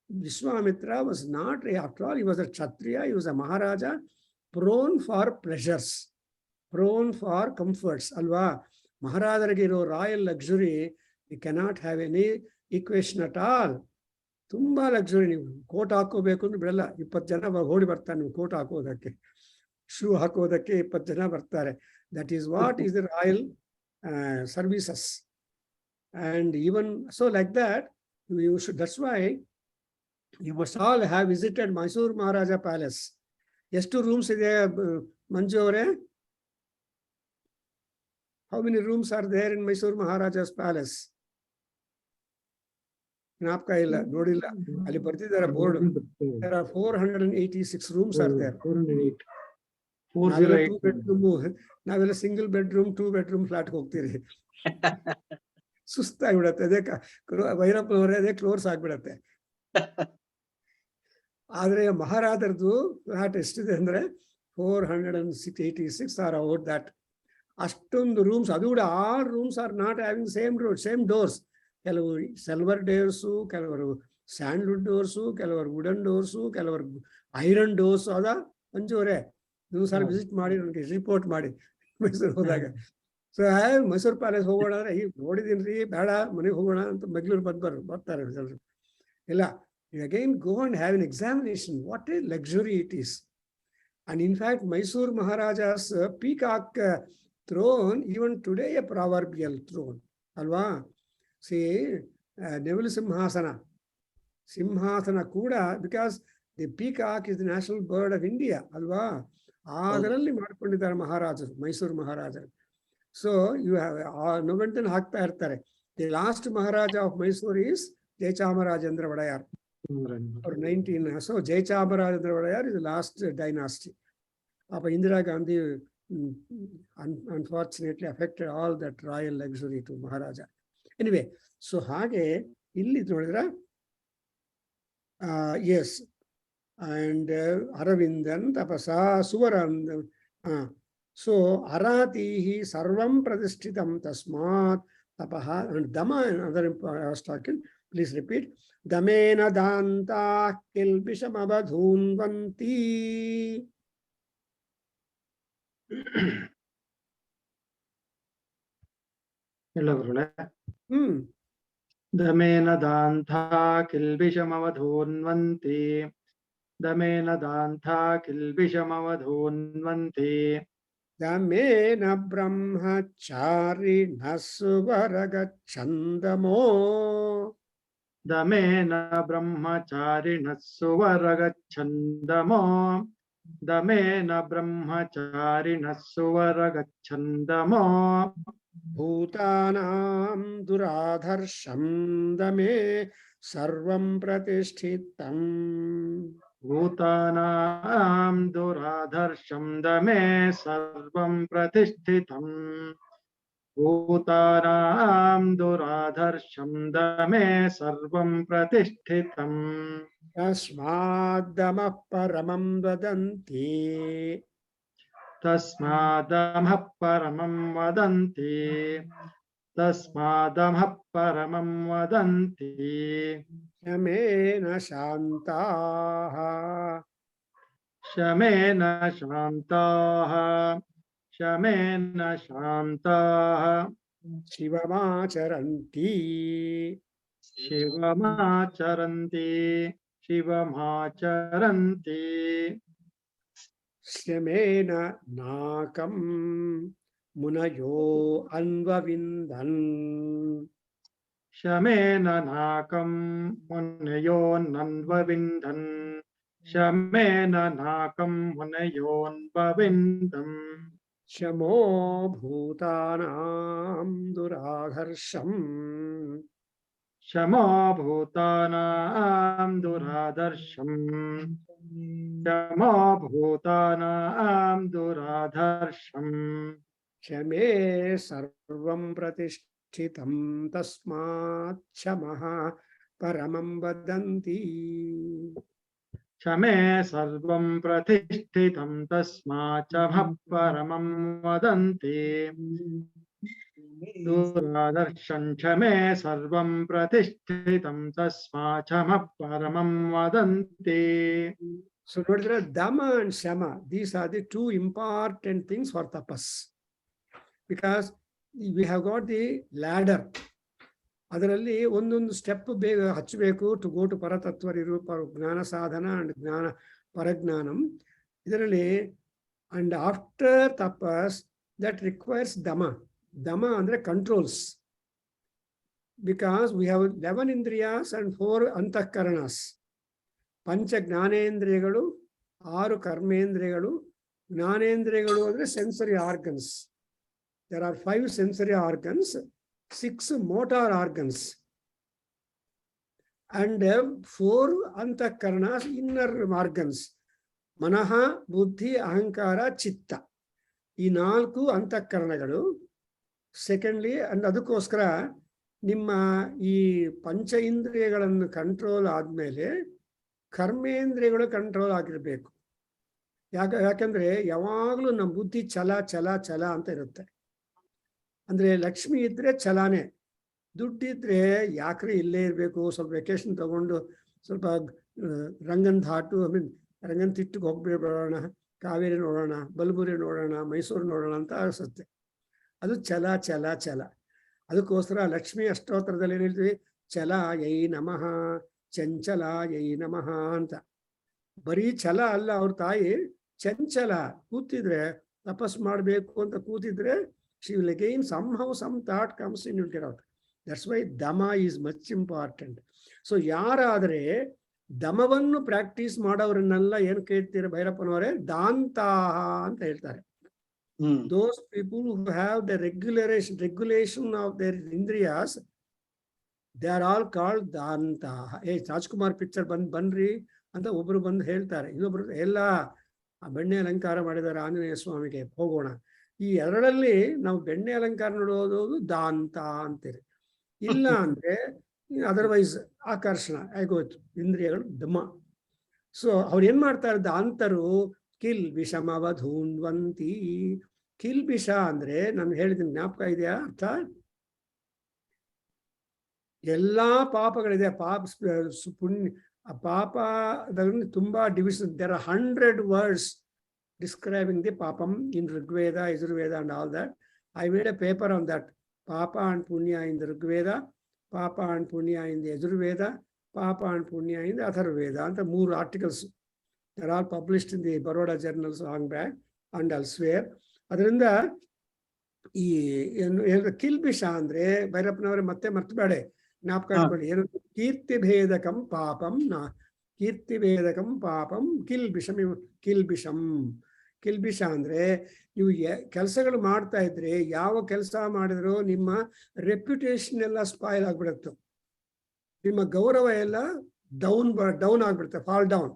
Vishwamitra was not, after all, he was a Kshatriya, he was a Maharaja, prone for pleasures, prone for comforts. Alva, Maharajarage iro royal luxury, he cannot have any equation at all. Tumba luxury, ನೀವು ಕೋಟ್ ಹಾಕೋಬೇಕು ಅಂದ್ರೆ ಬಿಡಲ್ಲ. 20 ಜನ ಓಡಿ ಬರ್ತಾರೆ ನೀವು ಕೋಟ್ ಹಾಕೋದಕ್ಕೆ, ಶೂ ಹಾಕೋದಕ್ಕೆ 20 ಜನ ಬರ್ತಾರೆ. That is what is the royal services. And even so, like that, you should, that's why you must all have visited Mysore Maharaja Palace. ಎಷ್ಟು ರೂಮ್ಸ್ ಇದೆ ಮಂಜು ಅವರೇ? How many rooms are there in Mysore Maharaja's palace? ಜ್ಞಾಪಕ ಇಲ್ಲ, ನೋಡಿಲ್ಲ. ಅಲ್ಲಿ ಬರ್ತಿದ್ದಾರೆ board. There are 486 rooms are there. 408. ನಾವೆಲ್ಲ ಸಿಂಗಲ್ ಬೆಡ್ರೂಮ್ 2 ಬೆಡ್ರೂಮ್ ಫ್ಲಾಟ್ಗೆ ಹೋಗ್ತೀರಿ. ಸುಸ್ತಾಗ್ಬಿಡತ್ತೆ. ಅದೇ ಭೈರಪ್ಪನವರೇ, ಅದೇ ಕ್ಲೋರ್ಸ್ ಆಗ್ಬಿಡತ್ತೆ. ಆದ್ರೆ ಮಹಾರಾಜರದು ಫ್ಲಾಟ್ ಎಷ್ಟಿದೆ ಅಂದ್ರೆ 486 ಆರ್ ಔಟ್ ದಟ್. ಅಷ್ಟೊಂದು ರೂಮ್ಸ್, ಅದು ಕೂಡ 6 rooms R not having same doors. ಕೆಲವು ಸಿಲ್ವರ್ ಡೋರ್ಸು, ಕೆಲವರು ಸ್ಯಾಂಡ್ವುಡ್ ಡೋರ್ಸು, ಕೆಲವರು ವುಡನ್ ಡೋರ್ಸು, ಕೆಲವರು ಐರನ್ ಡೋರ್ಸ್. ಅದ ಮಂಜೂರೇ ನೀವು ಸಲ ವಿಸಿಟ್ ಮಾಡಿ ನನಗೆ ರಿಪೋರ್ಟ್ ಮಾಡಿ ಮೈಸೂರು ಹೋದಾಗ. ಸೊ ಮೈಸೂರು ಪ್ಯಾಲೇಸ್ ಹೋಗೋಣ ಅಂದ್ರೆ ಈಗ ನೋಡಿದೀನಿ ರೀ, ಬೇಡ ಮನೆಗೆ ಹೋಗೋಣ ಅಂತ ಬೆಂಗಳೂರು ಬರ್ತಾರೆ ಜನರು. ಇಲ್ಲ, you again go and have an examination what a luxury it is. And in fact, Mysore Maharaja's peacock throne, even today a proverbial throne. Alva? See, Neville Simhasana. Simhasana Kuda, because the peacock is the national bird of India. Alva? Adaralli Markondidare Maharajas, Mysore Maharaja. So you have Noventan Hakta Ertare. The last Maharaja of Mysore is Jaichamarajendra Vadayar. Or 19. So Jaichamarajendra Vadayar is the last dynasty. Indira Gandhi unfortunately affected all that royal luxury to Maharaja. Anyway, so Hage illi nodidra, yes, and Aravindan Tapasa Suvaran. So Aratihi Sarvam Pradishtitam Tasmat Tapaha and Dama, another I was talking. Please repeat. Damena Danta Kilbishamabadhunvanti. Damena Danta Kilbishamavadhunvanti. Damena Danta Kilbishamavadhunvanti. Damena Brahmachari Nasvaragachandamo. Damena Brahmachari Nasvaragachandamo. Damena Brahmachari Nasvaragachandamo. Bhutanam Duradharsham Dame Sarvam Pratishtitam. Bhutanam Duradharsham Dame Sarvam Pratishtitam. Bhutanam Duradharsham Dame Sarvam Pratishtitam. Tasmadamah Paramam Vadanti. Tasmadamah Paramam Vadanti. Tasmadamah Paramam Vadanti. Shamena Shantaha. Shamena Shantaha. Shamena Shantaha. Shivamacharanti. Shivamacharanti. Shivamacharanti. Shamena Nakam Munayo Anvavindan. Shamena Nakam Munayon Nanvavindan. Shamena Nakam Munayon Bavindam. Shamo Bhutanam Duradharsham. Shamo Bhutanam Duradharsham. Shamo Bhutanam Duradharsham. Shame Sarvam Pratishtitam Tasmat Shamaha Paramam Vadanti. Shame Sarvam Pratishtitam Tasmachamah Paramam Vadanti. Duradharshan Shame Sarvam Pratishtitam Tasmachamah Paramam Vadanti. So Dhamma and Shama, these are the two important things for tapas. Because we have got the ladder. ಅದರಲ್ಲಿ ಒಂದೊಂದು ಸ್ಟೆಪ್ ಬೇಗ ಹಚ್ಚಬೇಕು ಟು ಗೋ ಟು ಪರತತ್ವ ನಿರೂಪ ಜ್ಞಾನ ಸಾಧನ ಅಂಡ್ ಜ್ಞಾನ ಪರಜ್ಞಾನಂ. ಇದರಲ್ಲಿ and after tapas that requires dama. ದಮ ಅಂದ್ರೆ ಕಂಟ್ರೋಲ್ಸ್. ಬಿಕಾಸ್ ವಿ ಹ್ಯಾವ್ 11 ಇಂದ್ರಿಯಾಸ್ ಅಂಡ್ 4 ಅಂತಃಕರಣಾಸ್. ಪಂಚ ಜ್ಞಾನೇಂದ್ರಿಯಗಳು, 6 ಕರ್ಮೇಂದ್ರಿಯಗಳು. ಜ್ಞಾನೇಂದ್ರಿಯಗಳು ಅಂದ್ರೆ sensory organs. There are 5 sensory organs, 6 motor organs, and 4 antahkaranas, inner organs. Manaha, buddhi, ahankara, chitta. ಈ 4 ಅಂತಃಕರಣಗಳು. ಸೆಕೆಂಡ್ಲಿ ಅಂಡ್ ಅದಕ್ಕೋಸ್ಕರ ನಿಮ್ಮ ಈ ಪಂಚ ಇಂದ್ರಿಯಗಳನ್ನು ಕಂಟ್ರೋಲ್ ಆದ್ಮೇಲೆ ಕರ್ಮೇಂದ್ರಿಯಗಳು ಕಂಟ್ರೋಲ್ ಆಗಿರ್ಬೇಕು. ಯಾಕಂದ್ರೆ ಯಾವಾಗಲೂ ನಮ್ಮ ಬುದ್ಧಿ ಚಲ ಚಲ ಚಲ ಅಂತ ಇರುತ್ತೆ. ಅಂದ್ರೆ ಲಕ್ಷ್ಮಿ ಇದ್ರೆ ಚಲಾನೆ, ದುಡ್ಡಿದ್ರೆ ಯಾಕ್ರೆ ಇಲ್ಲೇ ಇರಬೇಕು, ಸ್ವಲ್ಪ ವೆಕೇಶನ್ ತಗೊಂಡು ಸ್ವಲ್ಪ ರಂಗನ್ ಘಾಟು ರಂಗನ್ ತಿಟ್ಟಿಗೆ ಹೋಗ್ಬಿಡೋಣ, ಕಾವೇರಿ ನೋಡೋಣ, ಬಲಬುರಿ ನೋಡೋಣ, ಮೈಸೂರು ನೋಡೋಣ ಅಂತ ಅನಿಸುತ್ತೆ. ಅದು ಚಲ ಚಲ ಚಲ. ಅದಕ್ಕೋಸ್ಕರ ಲಕ್ಷ್ಮಿ ಅಷ್ಟೋತ್ತರದಲ್ಲಿ ಏನು ಹೇಳ್ತೀವಿ? ಚಲ ಯೈ ನಮಃ, ಚಂಚಲ ಯೈ ನಮಃ ಅಂತ. ಬರೀ ಛಲ ಅಲ್ಲ, ಅವ್ರ ತಾಯಿ ಚಂಚಲ ಕೂತಿದ್ರೆ ತಪಸ್ ಮಾಡಬೇಕು ಅಂತ ಕೂತಿದ್ರೆ she will again somehow some thought comes in, you'll get out. That's why dama is much important. So ಯಾರಾದ್ರೆ ದಮವನ್ನು ಪ್ರಾಕ್ಟೀಸ್ ಮಾಡೋರನ್ನೆಲ್ಲ ಏನ್ ಕೇಳ್ತೀರ ಭೈರಪ್ಪನವರೇ, ದಾಂತಾಹ ಅಂತ ಹೇಳ್ತಾರೆ. Those people who have the regulation of their indriyas, they are all called ದಾಂತಾಹ. ರಾಜ್ಕುಮಾರ್ ಪಿಕ್ಚರ್ ಬನ್ರಿ ಅಂತ ಒಬ್ರು ಬಂದು ಹೇಳ್ತಾರೆ, ಇನ್ನೊಬ್ರು ಎಲ್ಲ ಬೆಣ್ಣೆ ಅಲಂಕಾರ ಮಾಡಿದ್ದಾರೆ ಆಂಜನೇಯ ಸ್ವಾಮಿಗೆ, ಹೋಗೋಣ. ಈ ಎರಡರಲ್ಲಿ ನಾವು ಬೆಣ್ಣೆ ಅಲಂಕಾರ ನೋಡೋದು ದಾಂತ ಅಂತೀರಿ. ಇಲ್ಲ ಅಂದ್ರೆ ಅದರ್ವೈಸ್ ಆಕರ್ಷಣ ಆಗೋಯ್ತು, ಇಂದ್ರಿಯಗಳು ದಮ. ಸೊ ಅವ್ರು ಏನ್ ಮಾಡ್ತಾರೆ, ದಾಂತರು ಕಿಲ್ ವಿಷಮವಧೂನ್ವಂತಿ. ಕಿಲ್ ವಿಷ ಅಂದ್ರೆ ನಾನು ಹೇಳಿದ್ದೀನಿ, ಜ್ಞಾಪಕ ಇದೆಯಾ ಅರ್ಥ? ಎಲ್ಲಾ ಪಾಪಗಳಿದೆ, ಪುಣ್ಯ ಪಾಪದಲ್ಲಿ ತುಂಬಾ division. There are 100 words describing the papam in Rigveda, Yajurveda and all that. I made a paper on that. Papa and Punya in the Rigveda, Papa and Punya in the Yajurveda, Papa and Punya in the Atharvaveda. And the 3 articles, they're all published in the Baroda journals long back and elsewhere. ಅದರಿಂದ ಈ ಕಿಲ್ಬಿಷ ಅಂದ್ರೆ ಭೈರಪ್ಪನವರೇ ಮತ್ತೆ ಮರ್ತಬೇಡ, ಜ್ಞಾಪಕ ಇಟ್ಕೊಳ್ಳಿ. ಏನು ಕೀರ್ತಿಭೇದಕಂ ಪಾಪಂ ಕೀರ್ತಿಭೇದಕಂ ಪಾಪಂ ಕಿಲ್ಬಿಷಂ. ಕಿಲ್ಬಿಷ ಅಂದ್ರೆ ನೀವು ಕೆಲಸಗಳು ಮಾಡ್ತಾ ಇದ್ರೆ, ಯಾವ ಕೆಲಸ ಮಾಡಿದ್ರು ನಿಮ್ಮ ರೆಪ್ಯುಟೇಷನ್ ಎಲ್ಲ ಸ್ಪಾಯ್ಲ್ ಆಗ್ಬಿಡುತ್ತೆ, ನಿಮ್ಮ ಗೌರವ ಎಲ್ಲ ಡೌನ್ ಆಗ್ಬಿಡುತ್ತೆ, ಫಾಲ್ ಡೌನ್.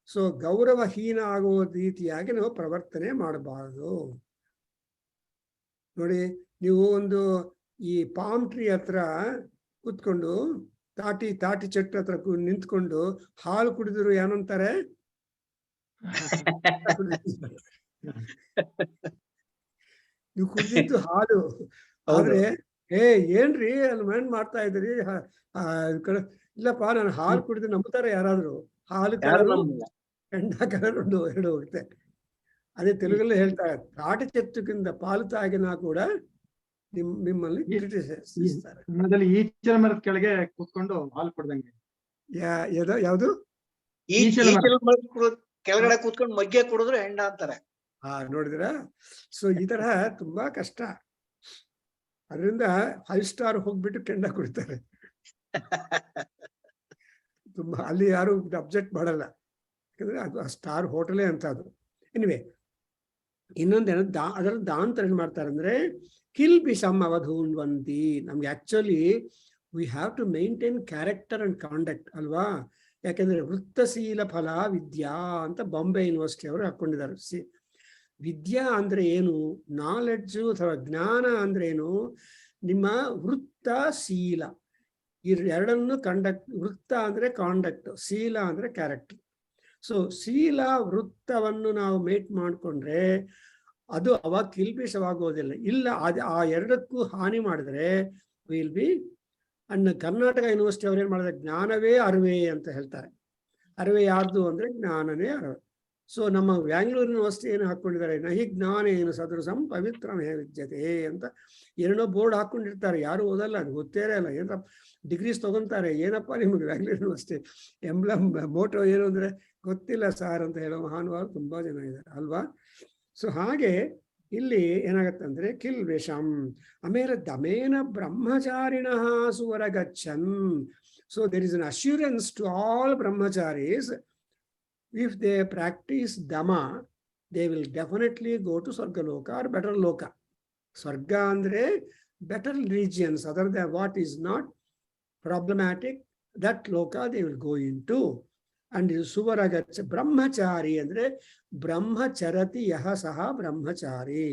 ಸೊ ಗೌರವಹೀನ ಆಗುವ ರೀತಿಯಾಗಿ ನಾವು ಪ್ರವರ್ತನೆ ಮಾಡಬಾರದು. ನೋಡಿ, ನೀವು ಒಂದು ಈ ಪಾಮ್ ಟ್ರೀ ಹತ್ರ ಕೂತ್ಕೊಂಡು ತಾಟಿ ಚೆಟ್ಟು ಹತ್ರ ನಿಂತ್ಕೊಂಡು ಹಾಲು ಕುಡಿದ್ರು ಏನಂತಾರೆ? ನೀವು ಕುಡಿದಿದ್ದು ಹಾಲು, ಆದ್ರೆ ಏನ್ರಿ ಅಲ್ಲಿ ಮೈಂಡ್ ಮಾಡ್ತಾ ಇದ್ರಿ, ಇಲ್ಲಪ್ಪ ನಾನು ಹಾಲು ಕುಡಿದು ನಂಬ್ತಾರೆ ಯಾರಾದ್ರು? ಹಾಲು ಕಲರು ಹೆಂಡ ಕಲರು ಎರಡು ಹೋಗುತ್ತೆ. ಅದೇ ತೆಲುಗಲ್ಲೇ ಹೇಳ್ತಾರೆ, ತಾಟಿ ಚೆತ್ತುಕಿಂತ ಪಾಲು ತಾಗಿನ ಕೂಡ ನಿಮ್ಮಲ್ಲಿ ಈಚಲ ಮರದ ಕೆಳಗೆ ಕೂತ್ಕೊಂಡು ಹಾಲು ಕುಡ್ದಂಗೆ. ಯಾವ್ದು? ಕೆಳಗಡೆ ಕೂತ್ಕೊಂಡು ಮಗ್ಗೆ ಕುಡಿದ್ರು ಹೆಂಡ ಅಂತಾರೆ. ನೋಡಿದ್ರ? ಸೊ ಈ ತರ ತುಂಬಾ ಕಷ್ಟ. ಅದರಿಂದ 5 ಸ್ಟಾರ್ ಹೋಗ್ಬಿಟ್ಟು ಕೆಂಡ ಕುಡಿತಾರೆ. ತುಂಬಾ ಅಲ್ಲಿ ಯಾರು ಅಬ್ಜೆಕ್ಟ್ ಮಾಡಲ್ಲ, ಯಾಕಂದ್ರೆ ಅದು ಸ್ಟಾರ್ ಹೋಟೆಲೇ ಅಂತ ಅದು. ಎನಿವೆ, ಇನ್ನೊಂದೇನು ಅದರ ದಾಂತರ ಏನ್ ಮಾಡ್ತಾರೆ ಅಂದ್ರೆ ಕಿಲ್ಬಿಷಂ ಅವಧೂನ್ವಂತಿ. ನಮ್ಗೆ actually we have to maintain character and conduct ಅಲ್ವಾ? ಯಾಕೆಂದ್ರೆ ವೃತ್ತಶೀಲ ಫಲ ವಿದ್ಯಾ ಅಂತ ಬಾಂಬೆ ಯೂನಿವರ್ಸಿಟಿ ಅವರು ಹಾಕೊಂಡಿದ್ದಾರೆ. ವಿದ್ಯಾ ಅಂದ್ರೆ ಏನು? ನಾಲೆಡ್ಜು ಅಥವಾ ಜ್ಞಾನ ಅಂದ್ರೆ ಏನು? ನಿಮ್ಮ ವೃತ್ತಶೀಲ, ಈ ಎರಡನ್ನು ವೃತ್ತ ಅಂದ್ರೆ ಕಾಂಡಕ್ಟ್, ಶೀಲ ಅಂದ್ರೆ ಕ್ಯಾರೆಕ್ಟರ್. ಸೊ ಶೀಲ ವೃತ್ತವನ್ನು ನಾವು ಮೇಟ್ ಮಾಡಿಕೊಂಡ್ರೆ ಅದು ಅವಾಗ ಕಿಲ್ಬಿಷವಾಗೋದಿಲ್ಲ. ಇಲ್ಲ ಆ ಎರಡಕ್ಕೂ ಹಾನಿ ಮಾಡಿದ್ರೆ will be. And Karnataka university ಅವ್ರು ಏನ್ ಮಾಡಿದ್ರೆ, ಜ್ಞಾನವೇ ಅರಿವೆ ಅಂತ ಹೇಳ್ತಾರೆ. ಅರಿವೆ ಯಾರ್ದು ಅಂದ್ರೆ ಜ್ಞಾನನೇ ಅರಿವೆ. ಸೊ ನಮ್ಮ ಬ್ಯಾಂಗ್ಳೂರು ಯೂನಿವರ್ಸಿಟಿ ಏನು ಹಾಕೊಂಡಿದ್ದಾರೆ, ನಹಿ ಜ್ಞಾನ ಏನು ಸದೃಶಂ ಪವಿತ್ರಮೇ ವಿದ್ಯತೆ ಅಂತ ಏನೋ ಬೋರ್ಡ್ ಹಾಕೊಂಡಿರ್ತಾರೆ, ಯಾರು ಓದಲ್ಲ, ಅದು ಗೊತ್ತೇ ಇಲ್ಲ. ಏನಪ್ಪ ಡಿಗ್ರೀಸ್ ತಗೊಂತಾರೆ, ಏನಪ್ಪ ನಿಮ್ಗೆ ಬ್ಯಾಂಗ್ಳೂರು ಯೂನಿವರ್ಸಿಟಿ ಎಂಬ್ಲಮ್ ಮೋಟೋ ಏನು ಅಂದ್ರೆ ಗೊತ್ತಿಲ್ಲ ಸಾರ್ ಅಂತ ಹೇಳೋ ಮಹಾನುಭಾವರು ತುಂಬಾ ಜನ ಇದ್ದಾರೆ ಅಲ್ವಾ? ಸೊ ಹಾಗೆ ಇಲ್ಲಿ ಏನಾಗತ್ತಂದ್ರೆ ಕಿಲ್ವೇಷಂ. ಆಮೇಲೆ ದಮೇನ ಬ್ರಹ್ಮಚಾರಿಣ ಸುವರ ಗಚ್ಚನ್. So there is an assurance to all ಬ್ರಹ್ಮಚಾರೀಸ್. If they practice Dhamma, they will definitely go to Sargaloka or better Loka. Sarga andre better regions, other than what is not problematic, that Loka they will go into. And Suvaragacha Brahmachari andre Brahmacharati yaha saha Brahmachari.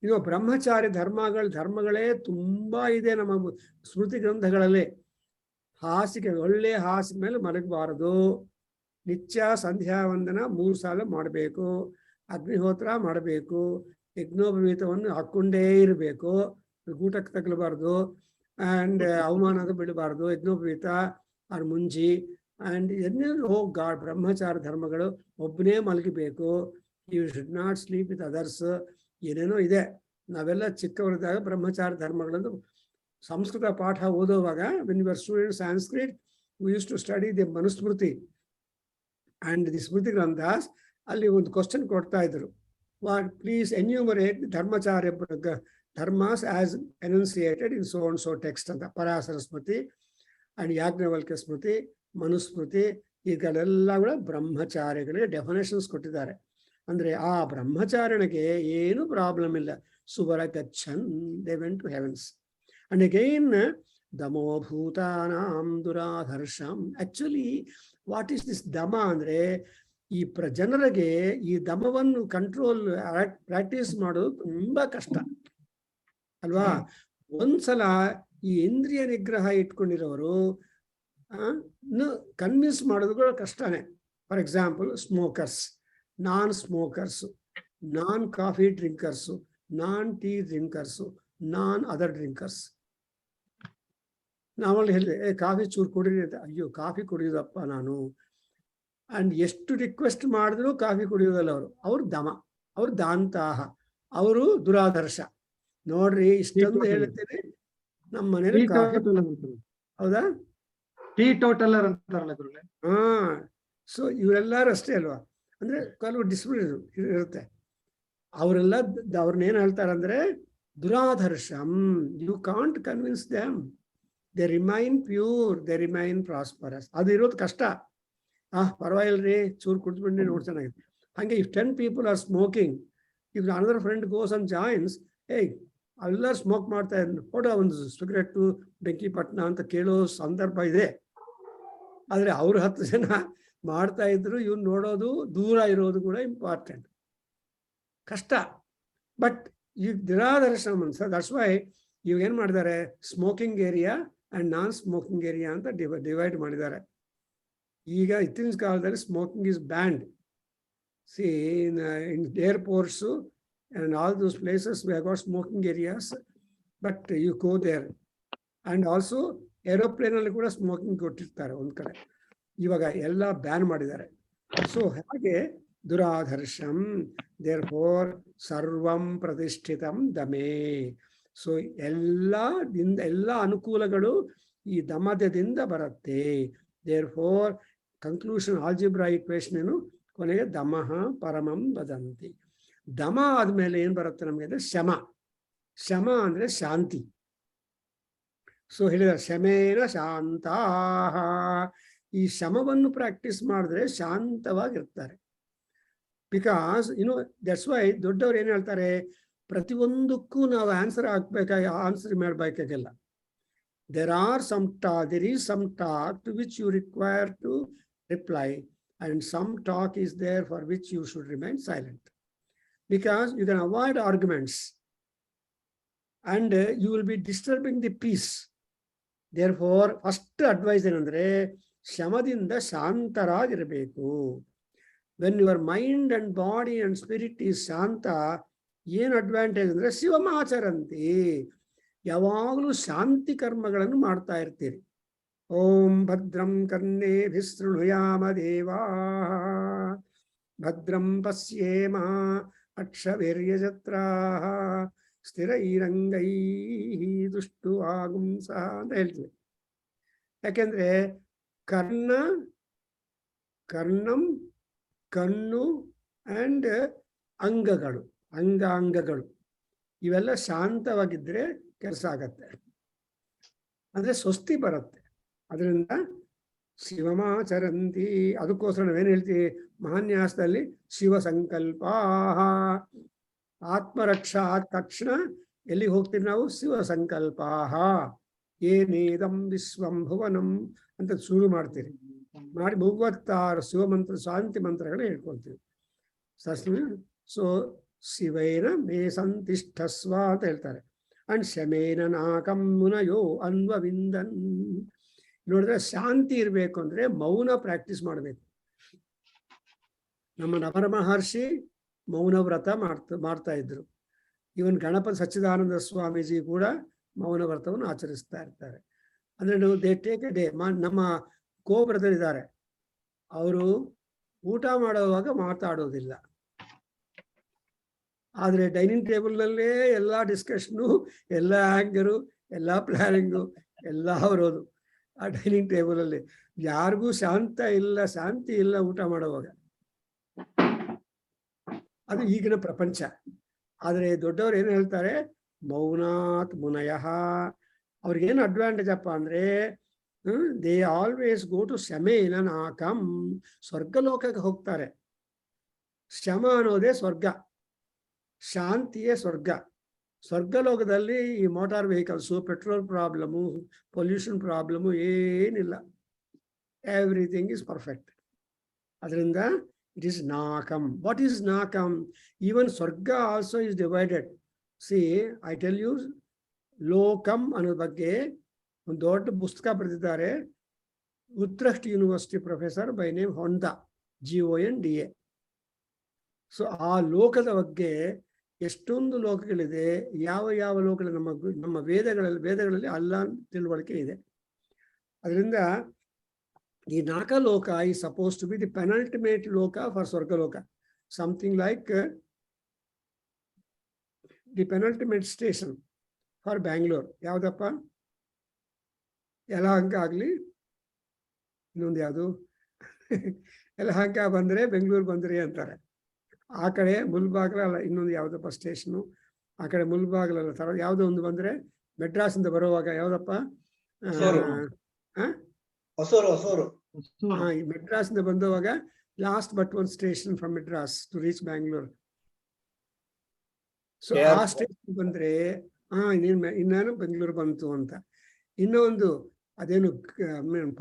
You know, Brahmachari ಧರ್ಮಗಳೇ ತುಂಬಾ ಇದೆ ನಮ್ಮ ಸ್ಮೃತಿ ಗ್ರಂಥಗಳಲ್ಲೇ. ಹಾಸಿಗೆ ಒಳ್ಳೆ ಹಾಸಿಗೆ ಮೇಲೆ ಮಲಗಬಾರದು, ನಿತ್ಯ ಸಂಧ್ಯಾ ವಂದನ 3 ಸಾಲ ಮಾಡಬೇಕು, ಅಗ್ನಿಹೋತ್ರ ಮಾಡಬೇಕು, ಯಜ್ಞೋಪವೀತವನ್ನು ಹಾಕೊಂಡೇ ಇರಬೇಕು, ಊಟಕ್ಕೆ ತಗಲಬಾರ್ದು, ಅಂಡ್ ಅವಮಾನದ ಬಿಡಬಾರ್ದು, ಯಜ್ಞೋಪವೀತ ಅವ್ರ ಮುಂಜಿ. ಅಂಡ್ ಗಾಡ್ ಬ್ರಹ್ಮಚಾರ ಧರ್ಮಗಳು, ಒಬ್ಬನೇ ಮಲಗಬೇಕು, you should not sleep with others, ಏನೇನೋ ಇದೆ. ನಾವೆಲ್ಲ ಚಿಕ್ಕವರಿದ್ದಾಗ ಬ್ರಹ್ಮಚಾರ ಧರ್ಮಗಳಂದು ಸಂಸ್ಕೃತ ಪಾಠ ಓದುವಾಗ, when you are student Sanskrit, we used to study the Manusmriti and the Smriti Granthas, ಅಲ್ಲಿ ಒಂದು ಕ್ವಶನ್ ಕೊಡ್ತಾ ಇದ್ರು, ಪ್ಲೀಸ್ ಎನ್ಯೂಮರೇಟ್ ಧರ್ಮಚಾರ್ಯ ಧರ್ಮಾಸ್ as enunciated in so and so text ಅಂತ. ಪರಾಶರ ಸ್ಮೃತಿ ಅಂಡ್ ಯಾಜ್ಞವಲ್ಕ್ಯ ಸ್ಮೃತಿ, ಮನುಸ್ಮೃತಿ, ಈಗಳೆಲ್ಲ ಕೂಡ ಬ್ರಹ್ಮಚಾರಿಗಳಿಗೆ ಡೆಫಿನೇಷನ್ಸ್ ಕೊಟ್ಟಿದ್ದಾರೆ. ಅಂದ್ರೆ ಆ ಬ್ರಹ್ಮಚಾರಣೆಗೆ ಏನು ಪ್ರಾಬ್ಲಮ್ ಇಲ್ಲ. ಸುವರ ಗಚ್ಚನ್ they went to heavens. And again ದಮೋಭೂತಾನಾಂ ದುರಾಧರ್ಷಂ. Actually what is this dama ಅಂದ್ರೆ, ಈ ಜನರಿಗೆ ಈ ದಮವನ್ನು ಕಂಟ್ರೋಲ್ ಪ್ರಾಕ್ಟೀಸ್ ಮಾಡೋದು ತುಂಬಾ ಕಷ್ಟ ಅಲ್ವಾ. ಒಂದ್ಸಲ ಈ ಇಂದ್ರಿಯ ನಿಗ್ರಹ ಇಟ್ಕೊಂಡಿರೋರು ಕನ್ವಿನ್ಸ್ ಮಾಡೋದು ಕೂಡ ಕಷ್ಟನೇ. For example smokers, non smokers, non coffee drinkers, non tea drinkers, non other drinkers. ನಾವಲ್ಲಿ ಹೇಳಿದೆ ಕಾಫಿ ಚೂರು ಕುಡೀರಿ ಅಂತ. ಅಯ್ಯೋ ಕಾಫಿ ಕುಡಿಯೋದಪ್ಪ ನಾನು. ಅಂಡ್ ಎಷ್ಟು ರಿಕ್ವೆಸ್ಟ್ ಮಾಡಿದ್ರು ಕಾಫಿ ಕುಡಿಯೋದಲ್ಲ ಅವರು. ಅವ್ರು ದಮ, ಅವ್ರು ದಾಂತಾಹ, ಅವರು ದುರಾದರ್ಶ. ನೋಡ್ರಿ ಇಷ್ಟೊಂದು ಹೇಳ್ತೇನೆ, ನಮ್ಮ ಮನೇಲಿ ಕಾಫಿ. ಹೌದಾ, ಟೀ ಟೋಟಲರ್ ಅಂತಾರಲ್ಲ ಗುರುಗಳೇ. ಹಾ, ಸೊ ಇವರೆಲ್ಲರೂ ಅಷ್ಟೇ ಅಲ್ವಾ. ಅಂದ್ರೆ ಕೆಲವು ಡಿಸ್ಪ್ಲಿನ್ ಇರುತ್ತೆ. ಅವರೆಲ್ಲ ಅವ್ರನ್ನೇನ್ ಹೇಳ್ತಾರಂದ್ರೆ ದುರಾದರ್ಶಂ. You can't convince them. They remain pure, they remain prosperous. ಅದು ಇರೋದು ಕಷ್ಟ. ಪರವಾಗಿಲ್ರಿ, ಚೂರು ಕುಡಿದ್ಬಿಟ್ಟು ನೋಡಿ ಚೆನ್ನಾಗಿದೆ. ಹಾಗೆ if 10 people are smoking, if another friend goes and joins, ಎಲ್ಲರೂ ಸ್ಮೋಕ್ ಮಾಡ್ತಾ ಇದ್ರು, ಫೋಟೋ ಒಂದು ಸಿಗರೆಟ್ಟು ಬೆಂಕಿ ಪಟ್ನ ಅಂತ ಕೇಳೋ ಸಂದರ್ಭ ಇದೆ. ಆದ್ರೆ ಅವ್ರು 10 ಜನ ಮಾಡ್ತಾ ಇದ್ರು, ಇವ್ನು ನೋಡೋದು, ದೂರ ಇರೋದು ಕೂಡ ಇಂಪಾರ್ಟೆಂಟ್. ಕಷ್ಟ. ಬಟ್ ಈಗ ದುರಾದರ್ಶ ಮನ್ಸ. ದಟ್ಸ್ ವೈ ಇವಾಗ ಏನ್ ಮಾಡಿದ್ದಾರೆ, smoking area and non smoking area ಅಂತ ಡಿವೈಡ್ ಮಾಡಿದ್ದಾರೆ. ಈಗ ಇತ್ತಿನ ಕಾಲದಲ್ಲಿ smoking is band. C in airports and all those places we have got smoking areas, but you go there. And also aeroplane ಅಲ್ಲಿ ಕೂಡ ಸ್ಮೋಕಿಂಗ್ ಕೊಟ್ಟಿರ್ತಾರೆ ಒಂದ್ ಕಡೆ. ಇವಾಗ ಎಲ್ಲ ಬ್ಯಾನ್ ಮಾಡಿದ್ದಾರೆ. ಸೊ ಹಾಗೆ ದುರಾದರ್ಶಂ, therefore ಸರ್ವಂ ಪ್ರತಿಷ್ಠಿತಂ ದಮೇ. ಸೊ ಎಲ್ಲ ಅನುಕೂಲಗಳು ಈ ದಮದಿಂದ ಬರುತ್ತೆ. therefore ಕನ್ಕ್ಲೂಷನ್ ಆಲ್ಜಿಬ್ರಾ ಈಕ್ವೇಷನ್ ಏನು, ಕೊನೆಗೆ ದಮಃ ಪರಮಂ ವದಂತಿ. ದಮ ಆದ್ಮೇಲೆ ಏನ್ ಬರುತ್ತೆ ನಮ್ಗೆ ಅಂದ್ರೆ ಶಮ. ಶಮ ಅಂದ್ರೆ ಶಾಂತಿ. ಸೊ ಹೇಳಿದಾರೆ ಶಮೇನ ಶಾಂತಾ. ಈ ಶಮವನ್ನು ಪ್ರಾಕ್ಟೀಸ್ ಮಾಡಿದ್ರೆ ಶಾಂತವಾಗಿರ್ತಾರೆ. ಬಿಕಾಸ್ ದಟ್ಸ್ ವೈ ದೊಡ್ಡವ್ರು ಏನ್ ಹೇಳ್ತಾರೆ, ಪ್ರತಿಯೊಂದಕ್ಕೂ ನಾವು answer ಮಾಡ್ಬೇಕಾಗಿಲ್ಲ. there is some talk to which you require to reply, and some talk is there for which you should remain silent. Because you can avoid arguments and you will be disturbing the peace. Therefore, first advice ಏನಂದ್ರೆ ಶಮದಿಂದ ಶಾಂತರಾಗಿರಬೇಕು. When your mind and body and spirit is ಶಾಂತ, ಏನು ಅಡ್ವಾಂಟೇಜ್ ಅಂದ್ರೆ ಶಿವಮಾಚರಂತಿ, ಯಾವಾಗಲೂ ಶಾಂತಿ ಕರ್ಮಗಳನ್ನು ಮಾಡ್ತಾ ಇರ್ತೀರಿ. ಓಂ ಭದ್ರಂ ಕರ್ಣೇಭಿಃ ಶೃಣುಯಾಮ ದೇವಾಃ, ಭದ್ರಂ ಪಶ್ಯೇಮ ಅಕ್ಷವೀರ್ಯಜತ್ರಾಃ, ಸ್ಥಿರೈರಂಗೈಃ ದುಷ್ಟುವಾಗುಂಸಃ ಅಂತ ಹೇಳ್ತೀವಿ. ಯಾಕೆಂದ್ರೆ ಕರ್ಣಂ, ಕಣ್ಣು ಅಂಡ್ ಅಂಗಾಂಗಗಳು ಇವೆಲ್ಲ ಶಾಂತವಾಗಿದ್ರೆ ಕೆಲಸ ಆಗತ್ತೆ, ಅಂದ್ರೆ ಸ್ವಸ್ತಿ ಬರುತ್ತೆ. ಅದರಿಂದ ಶಿವಮಾಚರಂತಿ. ಅದಕ್ಕೋಸ್ಕರ ನಾವೇನು ಹೇಳ್ತೀವಿ ಮಹಾನ್ಯಾಸದಲ್ಲಿ, ಶಿವ ಸಂಕಲ್ಪ. ಆತ್ಮರಕ್ಷಾ ಆದ ತಕ್ಷಣ ಎಲ್ಲಿಗೆ ಹೋಗ್ತೀವಿ ನಾವು, ಶಿವ ಸಂಕಲ್ಪ. ಏನೇದಂ ವಿಶ್ವಂ ಭುವನಂ ಅಂತ ಶುರು ಮಾಡ್ತೀರಿ. ಮಾಡಿ 36 ಶಿವಮಂತ್ರ ಶಾಂತಿ ಮಂತ್ರಗಳು ಹೇಳ್ಕೊಳ್ತೀವಿ. ಸೊ ಶಿವೇನ ಮೇ ಸಂತಿಷ್ಠಸ್ವ ಅಂತ ಹೇಳ್ತಾರೆ. ಅಂಡ್ ಶಮೇನ ನಾಕಂ ಮುನಯೋ ಅನ್ವವಿಂದನ್. ನೋಡಿದ್ರೆ ಶಾಂತಿ ಇರಬೇಕು ಅಂದ್ರೆ ಮೌನ ಪ್ರಾಕ್ಟೀಸ್ ಮಾಡಬೇಕು. ನಮ್ಮ ನವರ ಮಹರ್ಷಿ ಮೌನ ವ್ರತ ಮಾಡ್ತಾ ಇದ್ರು. ಇವನ್ ಗಣಪತಿ ಸಚ್ಚಿದಾನಂದ ಸ್ವಾಮೀಜಿ ಕೂಡ ಮೌನ ವ್ರತವನ್ನು ಆಚರಿಸ್ತಾ ಇರ್ತಾರೆ. ಅಂದ್ರೆ ದೇ ಟೇಕ್ ಎ ಡೇ. ನಮ್ಮ ಬ್ರದರ್ ಇದ್ದಾರೆ, ಅವರು ಊಟ ಮಾಡುವಾಗ ಮಾತಾಡೋದಿಲ್ಲ. ಆದ್ರೆ ಡೈನಿಂಗ್ ಟೇಬಲ್ನಲ್ಲೇ ಎಲ್ಲ ಡಿಸ್ಕಷನು, ಎಲ್ಲ ಆಂಗರು, ಎಲ್ಲ ಪ್ಲಾನಿಂಗು ಎಲ್ಲ ಬರೋದು ಆ ಡೈನಿಂಗ್ ಟೇಬಲ್ ಅಲ್ಲಿ. ಯಾರಿಗೂ ಶಾಂತಿ ಇಲ್ಲ ಊಟ ಮಾಡುವಾಗ. ಅದು ಈಗಿನ ಪ್ರಪಂಚ. ಆದರೆ ದೊಡ್ಡವರು ಏನು ಹೇಳ್ತಾರೆ, ಮೌನಾತ್ ಮುನಯಃ. ಅವ್ರಿಗೇನು ಅಡ್ವಾಂಟೇಜ್ ಅಪ್ಪ ಅಂದ್ರೆ, ದೇ ಆಲ್ವೇಸ್ ಗೋ ಟು ಶಮೇನ ನಾಕಂ. ಸ್ವರ್ಗಲೋಕಕ್ಕೆ ಹೋಗ್ತಾರೆ. ಶಮ ಅನ್ನೋದೇ ಸ್ವರ್ಗ, ಶಾಂತಿಯೇ ಸ್ವರ್ಗ. ಸ್ವರ್ಗಲೋಕದಲ್ಲಿ ಈ motor vehicles, petrol problem, pollution problem ಏನಿಲ್ಲ. Everything is perfect. ಅದರಿಂದ ಇಟ್ ಈಸ್ ನಾಕಂ. ವಾಟ್ ಈಸ್ ನಾಕಂ? Even swarga also is divided. See, I tell you, ಲೋಕಂ ಅನ್ನೋ ಬಗ್ಗೆ ಒಂದು ದೊಡ್ಡ ಪುಸ್ತಕ ಬರೆದಿದ್ದಾರೆ ಉತ್ಕೃಷ್ಟ university professor by name Honda, GONDA. So ಆ ಲೋಕದ ಬಗ್ಗೆ ಎಷ್ಟೊಂದು ಲೋಕಗಳಿದೆ, ಯಾವ ಯಾವ ಲೋಕಗಳು ನಮ್ಮ ವೇದಗಳಲ್ಲಿ ಅಲ್ಲ ತಿಳುವಳಿಕೆ ಇದೆ. ಅದರಿಂದ ಈ ನಾಲ್ಕ ಲೋಕ ಈ suppose to be the penultimate loka for Swargaloka. Something like the penultimate station for Bangalore ಯಾವುದಪ್ಪ? ಯಲಹಂಕ ಆಗಲಿ, ಇನ್ನೊಂದು ಯಾವುದು ಯಲಹಂಕ ಬಂದರೆ ಬೆಂಗಳೂರು ಬಂದ್ರಿ ಅಂತಾರೆ. ಆ ಕಡೆ ಮುಲ್ಬಾಗ್ಲಲ್ಲ, ಇನ್ನೊಂದು ಯಾವುದಪ್ಪ ಸ್ಟೇಷನು, ಆ ಕಡೆ ಮುಲ್ಬಾಗ್ಲಲ್ಲ ತರ ಯಾವುದೋ ಒಂದು ಬಂದರೆ ಮೆಡ್ರಾಸಿಂದ ಬರುವಾಗ ಯಾವುದಪ್ಪ? ಈ ಮೆಡ್ರಾಸಿಂದ ಬಂದವಾಗ last but one station from Madras to reach Bangalore. So ಆ ಸ್ಟೇಷನ್ ಬಂದ್ರೆ ಇನ್ನೇನು ಬೆಂಗಳೂರು ಬಂತು ಅಂತ. ಇನ್ನೊಂದು ಅದೇನು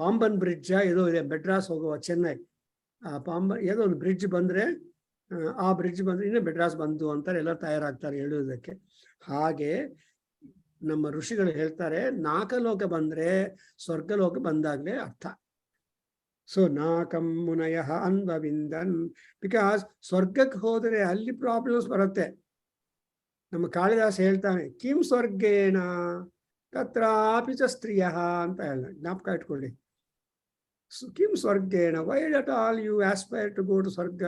ಪಾಂಬನ್ ಬ್ರಿಡ್ಜ್ ಏನೋ ಇದೆ ಮೆಡ್ರಾಸ್ ಹೋಗುವ ಚೆನ್ನೈ, ಆ ಏನೋ ಒಂದು ಬ್ರಿಡ್ಜ್ ಬಂದ್ರೆ ಆ ಬ್ರಿಡ್ಜ್ ಬಂದ್ರೆ ಇನ್ನೂ ಮೆಡ್ರಾಸ್ ಬಂತು ಅಂತಾರೆ, ಎಲ್ಲ ತಯಾರಾಗ್ತಾರೆ ಹೇಳುವುದಕ್ಕೆ. ಹಾಗೆ ನಮ್ಮ ಋಷಿಗಳು ಹೇಳ್ತಾರೆ, ನಾಕಲೋಕ ಬಂದ್ರೆ ಸ್ವರ್ಗಲೋಕ ಬಂದಾಗ್ಲೇ ಅರ್ಥ. ಸೊ ನಾಕಂ ಮುನಯ ಅನ್ವವಿಂದನ್. ಬಿಕಾಸ್ ಸ್ವರ್ಗಕ್ಕೆ ಹೋದರೆ ಅಲ್ಲಿ ಪ್ರಾಬ್ಲಮ್ಸ್ ಬರುತ್ತೆ. ನಮ್ಮ ಕಾಳಿದಾಸ ಹೇಳ್ತಾನೆ, ಕಿಂ ಸ್ವರ್ಗೇಣ ತತ್ರಾಪಿ ಚ ಸ್ತ್ರೀಯ ಅಂತ ಹೇಳ, ಜ್ಞಾಪಕ ಇಟ್ಕೊಳ್ಳಿ. ಕಿಂ ಸ್ವರ್ಗೇಣ, why that all you aspire to go to swarga?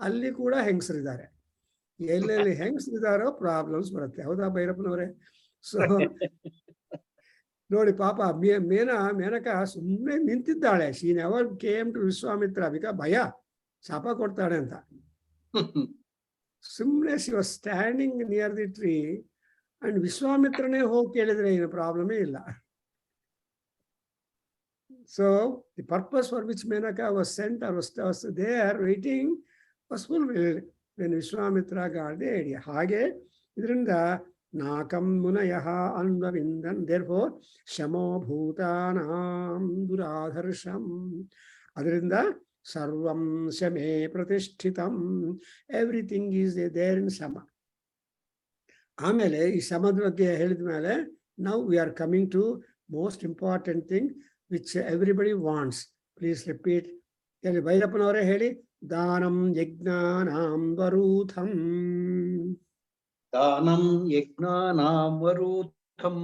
ಅಲ್ಲಿ ಕೂಡ ಹೆಂಗಸರಿದ್ದಾರೆ. ಎಲ್ಲೆಲ್ಲಿ ಹೆಂಗಸರಿದ್ದಾರೋ ಪ್ರಾಬ್ಲಮ್ಸ್ ಬರುತ್ತೆ. ಹೌದಾ ಭೈರಪ್ಪನವರೇ? ಸೊ ನೋಡಿ ಪಾಪ ಮೇನಕ ಸುಮ್ಮನೆ ನಿಂತಿದ್ದಾಳೆ. She never came to Vishwamitra because ಭಯ, ಶಾಪ ಕೊಡ್ತಾಳೆ ಅಂತ. ಸುಮ್ಮನೆ she was standing near the tree and ವಿಶ್ವಾಮಿತ್ರನೇ ಹೋಗಿ ಕೇಳಿದ್ರೆ ಏನು ಪ್ರಾಬ್ಲಮೇ ಇಲ್ಲ. So the purpose for which Menaka was sent or was there waiting was fulfilled when Vishwamitra got the idea. ಹಾಗೆ ಇದರಿಂದ ನಾಕಂ ಮುನಯಃ ಅನ್ವವಿಂದನ್. therefore ಶಮೋ ಭೂತಾನಾಂ ದುರಾಧರ್ಷಂ. ಅದರಿಂದ ಸರ್ವಂ ಶಮೇ ಪ್ರತಿಷ್ಠಿತಂ. Everything is there in shama. ಆಮೇಲೆ ಈ ಶಮದ ಬಗ್ಗೆ ಹೇಳಿದ ಮೇಲೆ ನಾವು we are coming to most important thing which everybody wants. Please repeat. ಹೇಳಿ ಭೈರಪ್ಪನವರೇ ಹೇಳಿ. ದಾನಂ ಯಜ್ಞಾನಾಂ ವರೂಥಂ. ದಾನಂ ಯಜ್ಞಾನಾಂ ವರೂಥಂ.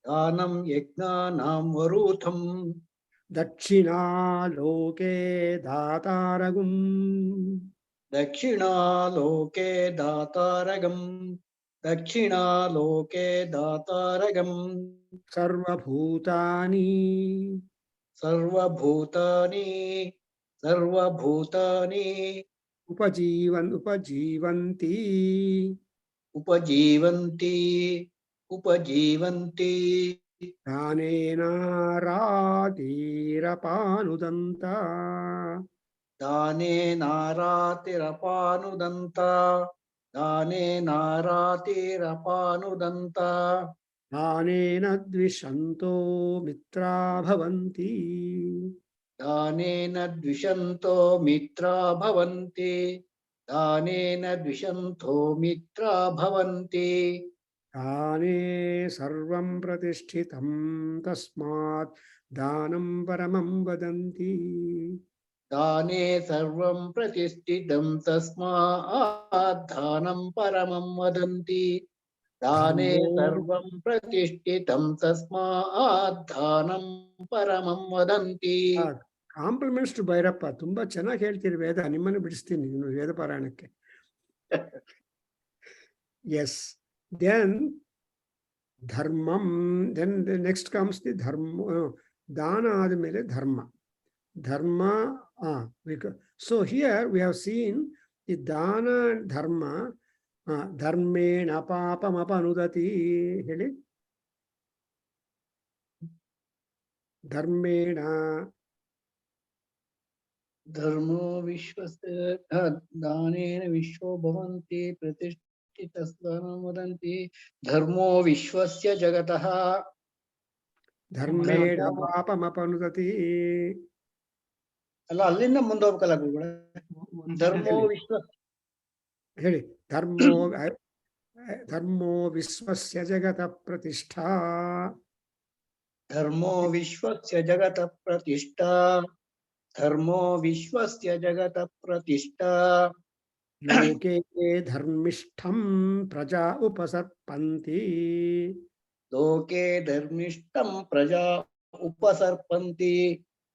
ದಾನಂ ಯಜ್ಞಾನಾಂ ವರೂಥಂ. ದಕ್ಷಿಣಾಲೋಕೆ ದಾತಾರಗುಂ. ದಕ್ಷಿಣಾಲೋಕೆ ದಾತಾರಗಂ. ದಕ್ಷಿಣಾಲೋಕೆ ದಾತಾರಗಂ. ಸರ್ವಭೂತಾನಿ. ಸರ್ವಭೂತಾನಿ. ಸರ್ವಭೂತಾನಿ. ಉಪಜೀವಂತಿ. ಉಪಜೀವಂತಿ. ಉಪಜೀವಂತಿ. ದಾನೇನಾರಾತಿರಪಾನುದಂತ. ದಾನೇನಾರಾತಿರಪಾನುದಂತ. ದಾನೇನಾರಾತಿರಪಾನುದಂತ. ದಾನೇನ ದ್ವಿಷಂತೋ ಮಿತ್ರಾ ಭವಂತಿ. ದಾನೇನ ದ್ವಿಷಂತೋ ಮಿತ್ರಾ ಭವಂತಿ. ದಾನೇನ ದ್ವಿಷಂತೋ ಮಿತ್ರಾ ಭವಂತಿ. ದಾನೇ ಸರ್ವಂ ಪ್ರತಿಷ್ಠಿತಂ ತಸ್ಮಾತ್ ದಾನಂ ಪರಮಂ ವದಂತಿ. ದಾನೇ ಸರ್ವಂ ಪ್ರತಿಷ್ಠಿತಂ ತಸ್ಮಾತ್ ದಾನಂ ಪರಮಂ ವದಂತಿ. ದಾನೇ ಸರ್ವಂ ಪ್ರತಿಷ್ಠಿತಂ ತಸ್ಮಾತ್ ದಾನಂ ಪರಮಂ ವದಂತಿ. Compliments to Bhairappa. ತುಂಬಾ ಚೆನ್ನಾಗಿ ಹೇಳ್ತೀರಿ ವೇದ. ನಿಮ್ಮನ್ನು ಬಿಡಿಸ್ತೀನಿ ವೇದ ಪಾರಾಯಣಕ್ಕೆ. ಎಸ್. ದೆನ್ ಧರ್ಮಂ. Then next comes the dharma. ದಾನ ಆದಮೇಲೆ ಧರ್ಮ. ಧರ್ಮ. So here we have seen ಈ ದಾನ ಧರ್ಮ ಧರ್ಮೇಣ ಪಾಪಮಪನುದತಿ ಹೇಳಿ. ಧರ್ಮೇಣ ಧರ್ಮೋ ವಿಶ್ವಸ್ಯ ದಾನೇನ ವಿಶ್ವೋ ಭವಂತಿ ಪ್ರತಿಷ್ಠಿತಸ್ತಾನಂ ವದಂತಿ. ಧರ್ಮೋ ವಿಶ್ವಸ್ಯ ಜಗತಃ. ಧರ್ಮೇಣ ಪಾಪಮಪನುದತಿ. ಅಲ್ಲ, ಅಲ್ಲಿಂದ ಮುಂದೆ ಹೋಗ್ಬೇಕಲ್ಲ ಗುರುಗಳೇ. ಧರ್ಮೋ ವಿಶ್ವ ಹೇಳಿ. ಧರ್ಮೋ ವಿಶ್ವಸ್ಯ ಜಗತ ಪ್ರತಿಷ್ಠಾ. ಧರ್ಮೋ ವಿಶ್ವಸ್ಯ ಜಗತ ಪ್ರತಿಷ್ಠಾ. ಧರ್ಮೋ ವಿಶ್ವಸ್ಯ ಜಗತ ಪ್ರತಿಷ್ಠಾ. ಲೋಕೆ ಧರ್ಮಿಷ್ಠಂ ಪ್ರಜಾ ಉಪಸರ್ಪಂತಿ. ಲೋಕೆ ಧರ್ಮಿಷ್ಠಂ ಪ್ರಜಾ ಉಪಸರ್ಪಂತಿ.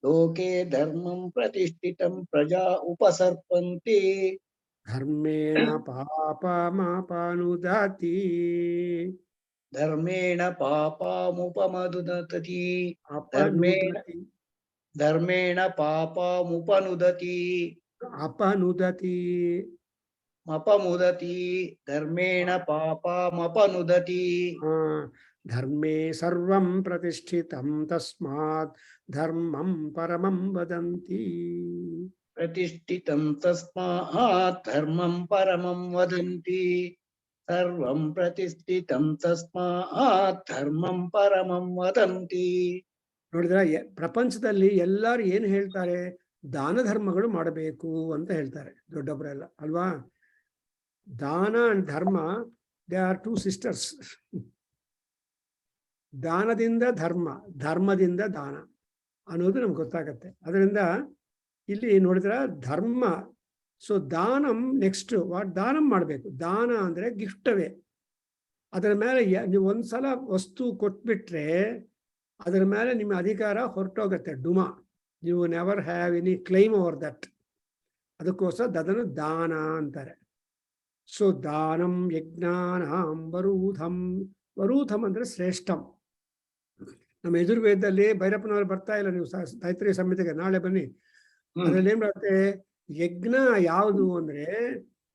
ಲೋಕೆ ಧರ್ಮಂ ಪ್ರತಿಷ್ಠಿತಂ ಪ್ರಜಾ ಉಪಸರ್ಪಂತಿ. ಧರ್ಮೇಣ ಪಾಪಮಪನುದತಿ. ಧರ್ಮೇಣ ಪಾಪಮುಪಮನುದತಿ. ಅಪನುದತಿ. ಧರ್ಮೇಣ ಪಾಪಮುಪನುದತಿ. ಅಪನುದತಿ. ಮಪಮುದತಿ. ಧರ್ಮೇಣ ಪಾಪಮಪನುದತಿ. ಧರ್ಮೇ ಸರ್ವಂ ಪ್ರತಿಷ್ಠಿತಂ ತಸ್ಮಾತ್ ಧರ್ಮಂ ಪರಮಂ ವದಂತಿ. ಪ್ರತಿಷ್ಠಿತಂ ತಸ್ಮಾತ್ ಧರ್ಮಂ ಪರಮಂ ವದಂತಿ. ಸರ್ವಂ ಪ್ರತಿಷ್ಠಿತಂ ತಸ್ಮಾತ್ ಧರ್ಮಂ ಪರಮಂ ವದಂತಿ. ನೋಡಿದ್ರೆ ಪ್ರಪಂಚದಲ್ಲಿ ಎಲ್ಲರೂ ಏನು ಹೇಳ್ತಾರೆ? ದಾನ ಧರ್ಮಗಳು ಮಾಡಬೇಕು ಅಂತ ಹೇಳ್ತಾರೆ ದೊಡ್ಡೊಬ್ಬರೆಲ್ಲ ಅಲ್ವಾ. ದಾನ and dharma, they R two sisters. ದಾನದಿಂದ ಧರ್ಮ, ಧರ್ಮದಿಂದ ದಾನ ಅನ್ನೋದು ನಮ್ಗೆ ಗೊತ್ತಾಗತ್ತೆ. ಅದರಿಂದ ಇಲ್ಲಿ ನೋಡಿದ್ರೆ ಧರ್ಮ, ಸೊ ದಾನಂ ನೆಕ್ಸ್ಟ್ ದಾನಂ ಮಾಡಬೇಕು. ದಾನ ಅಂದ್ರೆ ಗಿಫ್ಟವೇ. ಅದರ ಮೇಲೆ ನೀವು ಒಂದ್ಸಲ ವಸ್ತು ಕೊಟ್ಬಿಟ್ರೆ ಅದರ ಮೇಲೆ ನಿಮ್ಮ ಅಧಿಕಾರ ಹೊರಟೋಗತ್ತೆ, ಡುಮಾ. You never have any claim over that. ಅದಕ್ಕೋಸ್ಕರ ಅದನ್ನು ದಾನ ಅಂತಾರೆ. ಸೊ ದಾನಂ ಯಜ್ಞಾನಾಂ ವರೂಥಂ. ವರೂಥಂ ಅಂದ್ರೆ ಶ್ರೇಷ್ಠಂ. ನಮ್ಮ ಯಜುರ್ವೇದದಲ್ಲಿ ಭೈರಪ್ಪನವರು ಬರ್ತಾ ಇಲ್ಲ, ನೀವು ತೈತ್ರೇಯ ಸಂಹಿತೆಗೆ ನಾಳೆ ಬನ್ನಿ. ಅದ್ರಲ್ಲಿ ಏನ್ ಬರುತ್ತೆ? ಯಜ್ಞ ಯಾವುದು ಅಂದ್ರೆ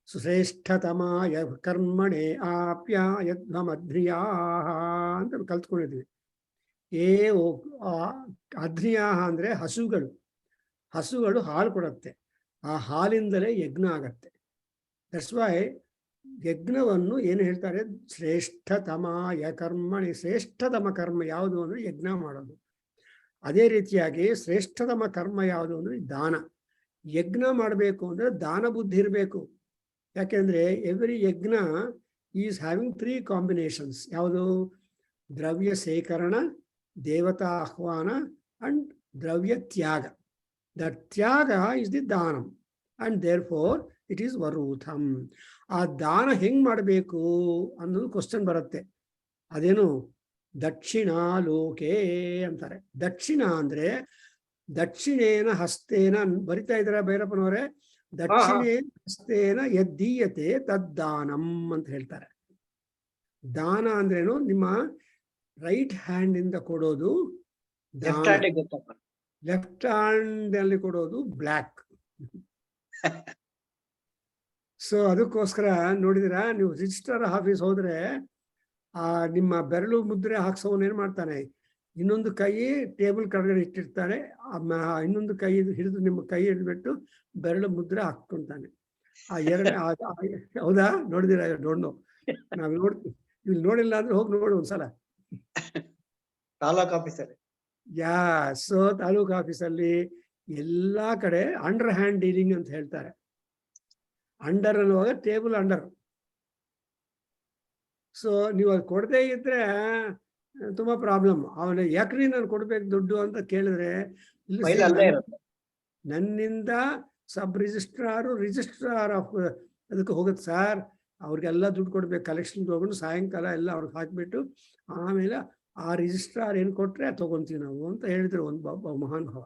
ಶ್ರೇಷ್ಠತಮ ಕರ್ಮಣೆ ಆಪ್ಯಾಯಧ್ವಮಧ್ರಿಯಾ ಅಂತ ಕಲ್ತ್ಕೊಂಡಿದ್ವಿ. ಅಧ್ರಿಯಾ ಅಂದ್ರೆ ಹಸುಗಳು. ಹಸುಗಳು ಹಾಲು ಕೊಡುತ್ತೆ, ಆ ಹಾಲಿಂದಲೇ ಯಜ್ಞ ಆಗತ್ತೆ. ದಟ್ಸ್ ವೈ ಯಜ್ಞವನ್ನು ಏನು ಹೇಳ್ತಾರೆ? ಶ್ರೇಷ್ಠತಮಾಯ ಕರ್ಮಣಿ. ಶ್ರೇಷ್ಠತಮ ಕರ್ಮ ಯಾವುದು ಅಂದ್ರೆ ಯಜ್ಞ ಮಾಡೋದು. ಅದೇ ರೀತಿಯಾಗಿ ಶ್ರೇಷ್ಠತಮ ಕರ್ಮ ಯಾವುದು ಅಂದ್ರೆ ದಾನ. ಯಜ್ಞ ಮಾಡಬೇಕು ಅಂದ್ರೆ ದಾನ ಬುದ್ಧಿ ಇರಬೇಕು. ಯಾಕೆಂದ್ರೆ ಎವ್ರಿ ಯಜ್ಞ ಈಸ್ ಹ್ಯಾವಿಂಗ್ 3 ಕಾಂಬಿನೇಷನ್ಸ್. ಯಾವುದು? ದ್ರವ್ಯ ಸೇಕರಣ, ದೇವತಾ ಆಹ್ವಾನ ಅಂಡ್ ದ್ರವ್ಯ ತ್ಯಾಗ. ದಟ್ ತ್ಯಾಗ ಇಸ್ ದಿ ದಾನಂ and therefore it is ವರೂಥಂ. ಆ ದಾನ ಹೆಂಗ್ ಮಾಡಬೇಕು ಅನ್ನೋದು ಕ್ವಶನ್ ಬರುತ್ತೆ. ಅದೇನು? ದಕ್ಷಿಣಾ ಲೋಕೆ ಅಂತಾರೆ. ದಕ್ಷಿಣ ಅಂದ್ರೆ ದಕ್ಷಿಣೇನ ಹಸ್ತೇನ ಬರಿತಾ ಇದಾರೆ ಭೈರಪ್ಪನವರೇ. ದಕ್ಷಿಣೇನ ಹಸ್ತೇನ ಯದ್ದೀಯತೆ ತದ್ದಾನಂ ಅಂತ ಹೇಳ್ತಾರೆ. ದಾನ ಅಂದ್ರೇನು? ನಿಮ್ಮ ರೈಟ್ ಹ್ಯಾಂಡ್ ಇಂದ ಕೊಡೋದು ದಾನ. ಲೆಫ್ಟ್ ಹ್ಯಾಂಡ್ ಅಲ್ಲಿ ಕೊಡೋದು ಬ್ಲ್ಯಾಕ್. ಸೊ ಅದಕ್ಕೋಸ್ಕರ ನೋಡಿದಿರಾ, ನೀವು ರಿಜಿಸ್ಟರ್ ಆಫೀಸ್ ಹೋದ್ರೆ ಆ ನಿಮ್ಮ ಬೆರಳು ಮುದ್ರೆ ಹಾಕ್ಸೋನ್ ಏನ್ ಮಾಡ್ತಾನೆ? ಇನ್ನೊಂದು ಕೈ ಟೇಬಲ್ ಕೆಳಗಡೆ ಇಟ್ಟಿರ್ತಾನೆ, ಇನ್ನೊಂದು ಕೈ ಹಿಡಿದು ನಿಮ್ಮ ಕೈ ಹಿಡಿದ್ಬಿಟ್ಟು ಬೆರಳು ಮುದ್ರೆ ಹಾಕ್ಕೊಂತಾನೆ. ಆ ಎರಡು ಹೌದಾ? ನೋಡಿದಿರಾ? Don't know. ನಾವ್ ನೋಡ್ತೀವಿ. ಇಲ್ಲಿ ನೋಡಿಲ್ಲ ಅಂದ್ರೆ ಹೋಗಿ ನೋಡಿ ಒಂದ್ಸಲ. ತಾಲೂಕ್ ಆಫೀಸಲ್ಲಿ ಸೊ ತಾಲೂಕ್ ಆಫೀಸಲ್ಲಿ ಎಲ್ಲಾ ಕಡೆ ಅಂಡರ್ ಹ್ಯಾಂಡ್ ಡೀಲಿಂಗ್ ಅಂತ ಹೇಳ್ತಾರೆ. ಅಂಡರ್ ಅನ್ನುವಾಗ ಟೇಬಲ್ ಅಂಡರ್. ಸೊ ನೀವು ಅದು ಕೊಡದೇ ಇದ್ರೆ ತುಂಬಾ ಪ್ರಾಬ್ಲಮ್. ಅವನು ಯಾಕ್ರಿ ನಾನು ಕೊಡ್ಬೇಕು ದುಡ್ಡು ಅಂತ ಕೇಳಿದ್ರೆ, ನನ್ನಿಂದ ಸಬ್ ರಿಜಿಸ್ಟ್ರಾರ್ ಆಫ್ ಅದಕ್ಕೆ ಹೋಗುತ್ತೆ ಸರ್, ಅವ್ರಿಗೆಲ್ಲ ದುಡ್ಡು ಕೊಡ್ಬೇಕು. ಕಲೆಕ್ಷನ್ ತಗೊಂಡು ಸಾಯಂಕಾಲ ಎಲ್ಲ ಅವ್ರಿಗೆ ಹಾಕ್ಬಿಟ್ಟು ಆಮೇಲೆ ಆ ರಿಜಿಸ್ಟ್ರಾರ್ ಏನ್ ಕೊಟ್ರೆ ತಗೊಂತೀವಿ ನಾವು ಅಂತ ಹೇಳಿದ್ರು ಒಂದು ಮಹಾನ್ ಭಾವ.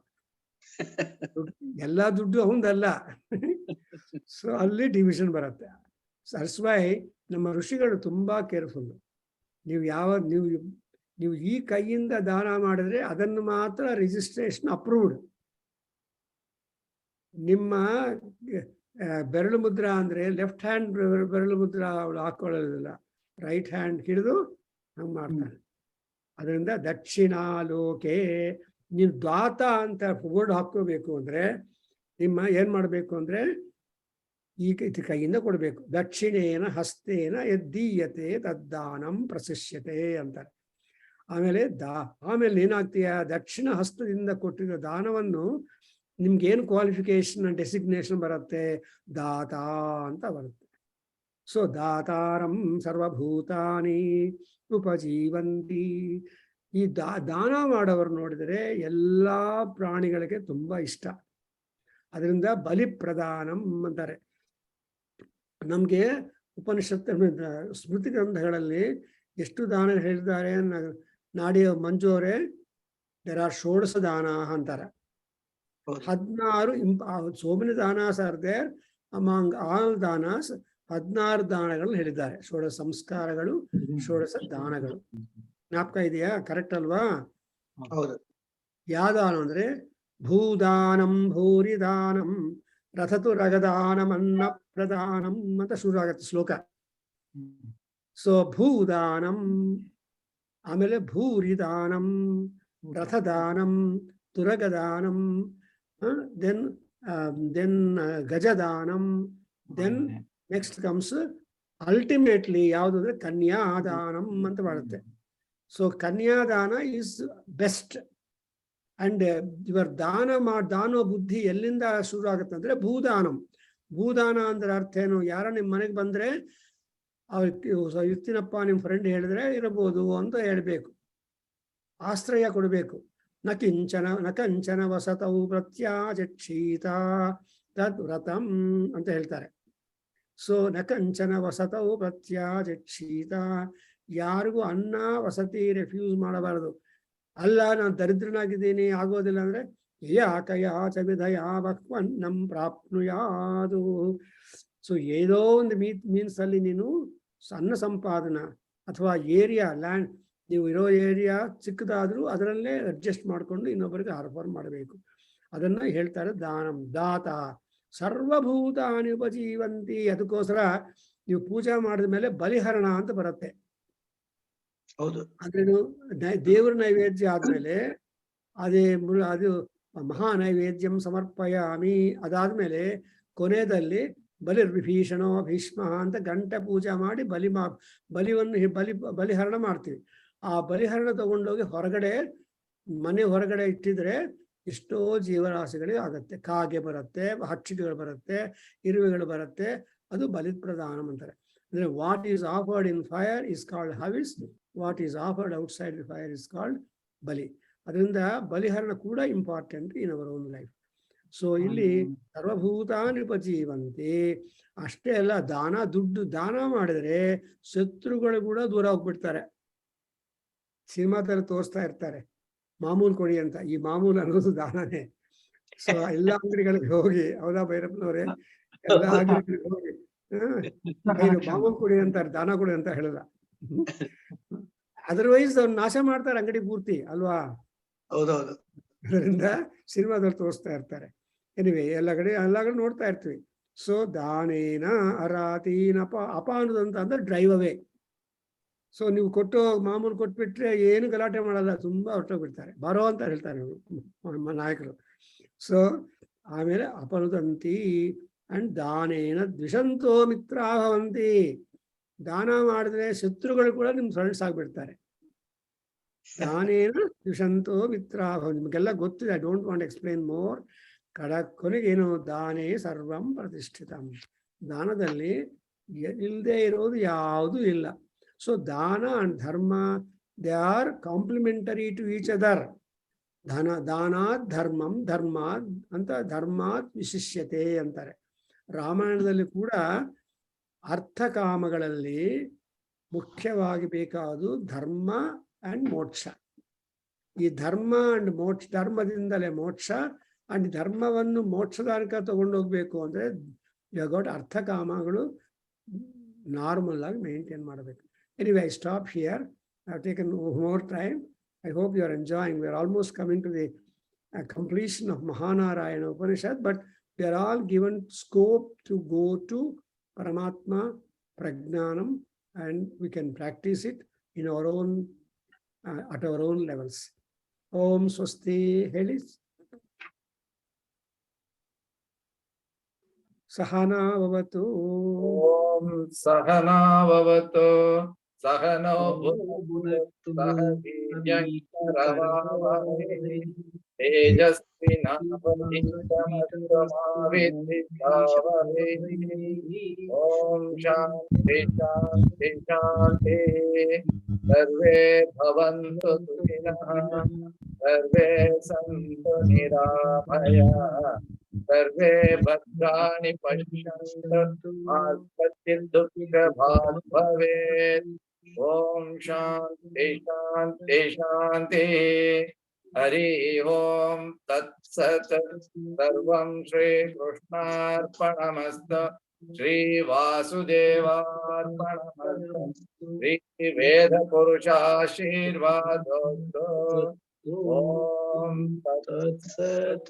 ಎಲ್ಲ ದುಡ್ಡು ಅವಂದಲ್ಲ. ಸೊ ಅಲ್ಲಿ ಡಿವಿಷನ್ ಬರುತ್ತೆ. ದಟ್ಸ್ ವೈ ನಮ್ಮ ಋಷಿಗಳು ತುಂಬಾ ಕೇರ್ಫುಲ್. ನೀವು ಈ ಕೈಯಿಂದ ದಾನ ಮಾಡಿದ್ರೆ ಅದನ್ನು ಮಾತ್ರ ರಿಜಿಸ್ಟ್ರೇಷನ್ ಅಪ್ರೂವ್ಡ್. ನಿಮ್ಮ ಬೆರಳು ಮುದ್ರಾ ಅಂದ್ರೆ ಲೆಫ್ಟ್ ಹ್ಯಾಂಡ್ ಬೆರಳು ಮುದ್ರಾ ಅವಳು ಹಾಕೊಳ್ಳೋದಿಲ್ಲ, ರೈಟ್ ಹ್ಯಾಂಡ್ ಹಿಡಿದು ಹಂಗೆ ಮಾಡ್ತಾನೆ. ಅದರಿಂದ ದಕ್ಷಿಣಾಲೋಕೆ ನೀನು ದಾತ ಅಂತ ವರ್ಡ್ ಹಾಕೋಬೇಕು ಅಂದ್ರೆ ನಿಮ್ಮ ಏನ್ ಮಾಡಬೇಕು ಅಂದ್ರೆ ಈಗ ಇದು ಕೈಯಿಂದ ಕೊಡಬೇಕು. ದಕ್ಷಿಣೇನ ಹಸ್ತೇನ ಯದ್ದೀಯತೆ ತದ್ದಾನಂ ಪ್ರಶಿಷ್ಯತೆ ಅಂತಾರೆ. ಆಮೇಲೆ ಏನಾಗ್ತೀಯ, ದಕ್ಷಿಣ ಹಸ್ತದಿಂದ ಕೊಟ್ಟಿರೋ ದಾನವನ್ನು ನಿಮ್ಗೇನು ಕ್ವಾಲಿಫಿಕೇಶನ್ ಡೆಸಿಗ್ನೇಷನ್ ಬರುತ್ತೆ, ದಾತ ಅಂತ ಬರುತ್ತೆ. ಸೊ ದಾತಾರಂ ಸರ್ವಭೂತಾನಿ ಉಪಜೀವಂತಿ. ಈ ದಾನ ಮಾಡೋರು ನೋಡಿದರೆ ಎಲ್ಲಾ ಪ್ರಾಣಿಗಳಿಗೆ ತುಂಬಾ ಇಷ್ಟ. ಅದರಿಂದ ಬಲಿ ಪ್ರದಾನಂ ಅಂತಾರೆ. ನಮ್ಗೆ ಉಪನಿಷತ್ ಸ್ಮೃತಿ ಗ್ರಂಥಗಳಲ್ಲಿ ಎಷ್ಟು ದಾನ ಹೇಳಿದ್ದಾರೆ. ನಾಡಿ ಮಂಜು ಅವರೇ, ದೇರ್ ಆರ್ ಷೋಡಶ ದಾನ ಅಂತಾರೆ. 16 ಸೋ ಮೆನಿ ದಾನಾಸ್ ಆರ್ ದೇರ್ ಅಮಾಂಗ್ ಆಲ್ ದಾನಾಸ್. 16 ದಾನಗಳನ್ನು ಹೇಳಿದ್ದಾರೆ. ಷೋಡಶ ಸಂಸ್ಕಾರಗಳು, ಷೋಡಶ ದಾನಗಳು. ಜ್ಞಾಪಕ ಇದೆಯಾ? ಕರೆಕ್ಟ್ ಅಲ್ವಾ? ಹೌದು. ಯಾವ ದಾನ ಅಂದ್ರೆ ಭೂದಾನಂ ಭೂರಿದಾನಂ ರಥತು ರಗದಾನಂ ಅನ್ನ ಪ್ರದಾನಂ ಅಂತ ಶುರು ಆಗತ್ತೆ ಶ್ಲೋಕ. ಸೊ ಭೂದಾನಂ, ಆಮೇಲೆ ಭೂರಿದಾನಂ, ರಥದಾನಂ, ತುರಗದಾನಂ, ದೆನ್ ಗಜದಾನಂ, ದೆನ್ ನೆಕ್ಸ್ಟ್ ಕಮ್ಸ್ ಅಲ್ಟಿಮೇಟ್ಲಿ ಯಾವುದು ಅಂದ್ರೆ ಕನ್ಯಾದಾನಂ ಅಂತ ಮಾಡುತ್ತೆ. So kanyadana is best. And ಇವರ್ ದಾನೋ ಬುದ್ಧಿ ಎಲ್ಲಿಂದ ಶುರು ಆಗುತ್ತೆ ಅಂದ್ರೆ ಭೂದಾನಂ. ಭೂದಾನ ಅಂದ್ರೆ ಅರ್ಥ ಏನು? ಯಾರ ನಿಮ್ಮ ಮನೆಗೆ ಬಂದ್ರೆ ಇರ್ತೀನಪ್ಪ ನಿಮ್ಮ ಫ್ರೆಂಡ್ ಹೇಳಿದ್ರೆ ಇರಬಹುದು ಅಂತ ಹೇಳ್ಬೇಕು, ಆಶ್ರಯ ಕೊಡಬೇಕು. ನ ಕಂಚನ ವಸತವು ಪ್ರತ್ಯಾಚಕ್ಷೀತ ತದ್ ವ್ರತಂ ಅಂತ ಹೇಳ್ತಾರೆ. ಸೊ ನ ಕಂಚನ ವಸತವು ಪ್ರತ್ಯಾಚಕ್ಷೀತ, ಯಾರಿಗೂ ಅನ್ನ ವಸತಿ ರೆಫ್ಯೂಸ್ ಮಾಡಬಾರದು. ಅಲ್ಲ ನಾನು ದರಿದ್ರನಾಗಿದ್ದೀನಿ ಆಗೋದಿಲ್ಲ ಅಂದ್ರೆ ಯಾಕಯಾಚ ವಿಧಯ ಭಕ್ವನ್ನಂ ಪ್ರಾಪ್ನುಯಾದು. ಸೊ ಏನೋ ಒಂದು ಮೀನ್ಸ್ ಅಲ್ಲಿ ನೀನು ಅನ್ನ ಸಂಪಾದನ ಅಥವಾ ಏರಿಯಾ ಲ್ಯಾಂಡ್, ನೀವು ಇರೋ ಏರಿಯಾ ಚಿಕ್ಕದಾದ್ರೂ ಅದರಲ್ಲೇ ಅಡ್ಜಸ್ಟ್ ಮಾಡಿಕೊಂಡು ಇನ್ನೊಬ್ಬರಿಗೆ ಆರ್ಫರ್ ಮಾಡಬೇಕು. ಅದನ್ನ ಹೇಳ್ತಾರೆ ದಾನಂ. ದಾತ ಸರ್ವಭೂತಾನಿ ಉಪಜೀವಂತಿ. ಅದಕ್ಕೋಸ್ಕರ ನೀವು ಪೂಜೆ ಮಾಡಿದ ಮೇಲೆ ಬಲಿಹರಣ ಅಂತ ಬರುತ್ತೆ. ಹೌದು. ಅದ್ರೇನು, ದೇವ್ರ ನೈವೇದ್ಯ ಆದ್ಮೇಲೆ ಅದು ಮಹಾ ನೈವೇದ್ಯಂ ಸಮರ್ಪಯಾಮಿ. ಅದಾದ್ಮೇಲೆ ಕೊನೆಯಲ್ಲಿ ಬಲಿರ್ವಿಭೀಷಣೋ ಭೀಷ್ಮ ಅಂತ ಗಂಟೆ ಪೂಜೆ ಮಾಡಿ ಬಲಿಹರಣ ಮಾಡ್ತೀವಿ. ಆ ಬಲಿಹರಣ ತಗೊಂಡೋಗಿ ಹೊರಗಡೆ, ಮನೆ ಹೊರಗಡೆ ಇಟ್ಟಿದ್ರೆ ಎಷ್ಟೋ ಜೀವರಾಶಿಗಳಿಗೆ ಆಗತ್ತೆ. ಕಾಗೆ ಬರುತ್ತೆ, ಹಕ್ಕಿಗಳು ಬರುತ್ತೆ, ಇರುವೆಗಳು ಬರುತ್ತೆ. ಅದು ಬಲಿ ಪ್ರದಾನ ಅಂತಾರೆ. ಅಂದ್ರೆ what is offered in fire is called havis, what is offered outside the fire is called bali. ಅದರಿಂದ ಬಲಿಹರಣ ಕೂಡ important in our own life. So ಇಲ್ಲಿ ಸರ್ವಭೂತಾನಿ ಉಪಜೀವಂತಿ. ಅಷ್ಟೇ ಅಲ್ಲ, ದುಡ್ಡು ದಾನ ಮಾಡಿದ್ರೆ ಶತ್ರುಗಳು ಕೂಡ ದೂರ ಹೋಗ್ಬಿಡ್ತಾರೆ. ಸಿನಿಮಾದಲ್ಲಿ ತೋರಿಸ್ತಾ ಇರ್ತಾರೆ ಮಾಮೂಲು ಕೊಡಿ ಅಂತ. ಈ ಮಾಮೂಲು ಅನ್ನೋದು ದಾನನೇ. ಸೊ ಎಲ್ಲಾ ಅಂಗಡಿಗಳಿಗೆ ಹೋಗಿ, ಹೌದಾ ಭೈರಪ್ಪನವ್ರೆ, ಎಲ್ಲಾ ಅಂಗಡಿಗಳಿಗೆ ಹೋಗಿ ಮಾಮೂಲು ಕೊಡಿ ಅಂತಾರೆ, ದಾನ ಕೊಡಿ ಅಂತ ಹೇಳಲ್ಲ. ಅದರ್ವೈಸ್ ಅವ್ರು ನಾಶ ಮಾಡ್ತಾರೆ ಅಂಗಡಿ ಪೂರ್ತಿ ಅಲ್ವಾ? ಹೌದೌದು. ಅದರಿಂದ ಸಿನಿಮಾದಲ್ಲಿ ತೋರಿಸ್ತಾ ಇರ್ತಾರೆ. ಎನಿವೆ ಎಲ್ಲ ಕಡೆ ನೋಡ್ತಾ ಇರ್ತೀವಿ. ಸೊ ದಾನೇನ ಅರಾತೀನಪ. ಅಪ ಅನ್ನೋದಂತ ಅಂದ್ರೆ ಡ್ರೈವ್ ಅವೇ. ಸೊ ನೀವು ಮಾಮೂಲು ಕೊಟ್ಬಿಟ್ರೆ ಏನು ಗಲಾಟೆ ಮಾಡಲ್ಲ, ತುಂಬಾ ಹೊರಟೋಗ್ಬಿಡ್ತಾರೆ, ಬರೋ ಅಂತ ಹೇಳ್ತಾರೆ ನಾಯಕರು. ಸೊ ಆಮೇಲೆ ಅಪನುದಂತಿ ಅಂಡ್ ದಾನೇನ ದ್ವಿಷಂತೋ ಮಿತ್ರಾಭವಂತಿ. ದಾನ ಮಾಡಿದ್ರೆ ಶತ್ರುಗಳು ಕೂಡ ನಿಮ್ ಫ್ರೆಂಡ್ಸ್ ಆಗ್ಬಿಡ್ತಾರೆ. ದಾನೇನ ದ್ವಿಷಂತೋ ಮಿತ್ರಾಭವಂತಿ. ನಿಮಗೆಲ್ಲ ಗೊತ್ತಿದೆ, I don't want explain more. ಕೊನೆಗೇನು? ದಾನೇ ಸರ್ವಂ ಪ್ರತಿಷ್ಠಿತಂ. ದಾನದಲ್ಲಿ ಇಲ್ಲದೆ ಇರೋದು ಯಾವುದೂ ಇಲ್ಲ. So dana and dharma, they are complementary to each other. ದಾನಾತ್ ಧರ್ಮಂ, ಧರ್ಮಾತ್ ಅಂತ ಧರ್ಮಾತ್ ವಿಶಿಷ್ಯತೆ ಅಂತಾರೆ. ರಾಮಾಯಣದಲ್ಲಿ ಕೂಡ ಅರ್ಥಕಾಮಗಳಲ್ಲಿ ಮುಖ್ಯವಾಗಿ ಬೇಕಾದು ಧರ್ಮ ಅಂಡ್ ಮೋಕ್ಷ. ಈ ಧರ್ಮ ಅಂಡ್ ಮೋಕ್ಷ, ಧರ್ಮದಿಂದಲೇ ಮೋಕ್ಷ. ಅಂಡ್ ಧರ್ಮವನ್ನು ಮೋಕ್ಷದಾನಕ ತಗೊಂಡೋಗ್ಬೇಕು ಅಂದ್ರೆ ಗಾಟ್ ಅರ್ಥಕಾಮಗಳು ನಾರ್ಮಲ್ ಆಗಿ ಮೇಂಟೈನ್ ಮಾಡಬೇಕು. Anyway, I stop here. I've taken more time. I hope you are enjoying. We are almost coming to the completion of Mahanarayana Upanishad, but We are all given scope to go to Paramatma Prajnanam, and we can practice it in our own, at our own levels. Om Swasti Helis. Sahana Vavatu. Om Sahana Vavatu Sahano Bhunaktu Sah Vidyam Karavavai Tejasvinavadhitamastramavidvijavai. Om Shanti Shanti Shanti. Sarve bhavantu sukhinaha. Sarve santu nirabhaya. Sarve bhadrani pashyantu ma kaschid dukkha bhag bhavet. Om Shanti Shanti Shanti. Hari Om Tat Sat. Sarvam Shri Krishnarpanamastu. Shri Vasudevarpanamastu. Shri Veda Purusha Shirvadosto. Om Tat Tat Sat.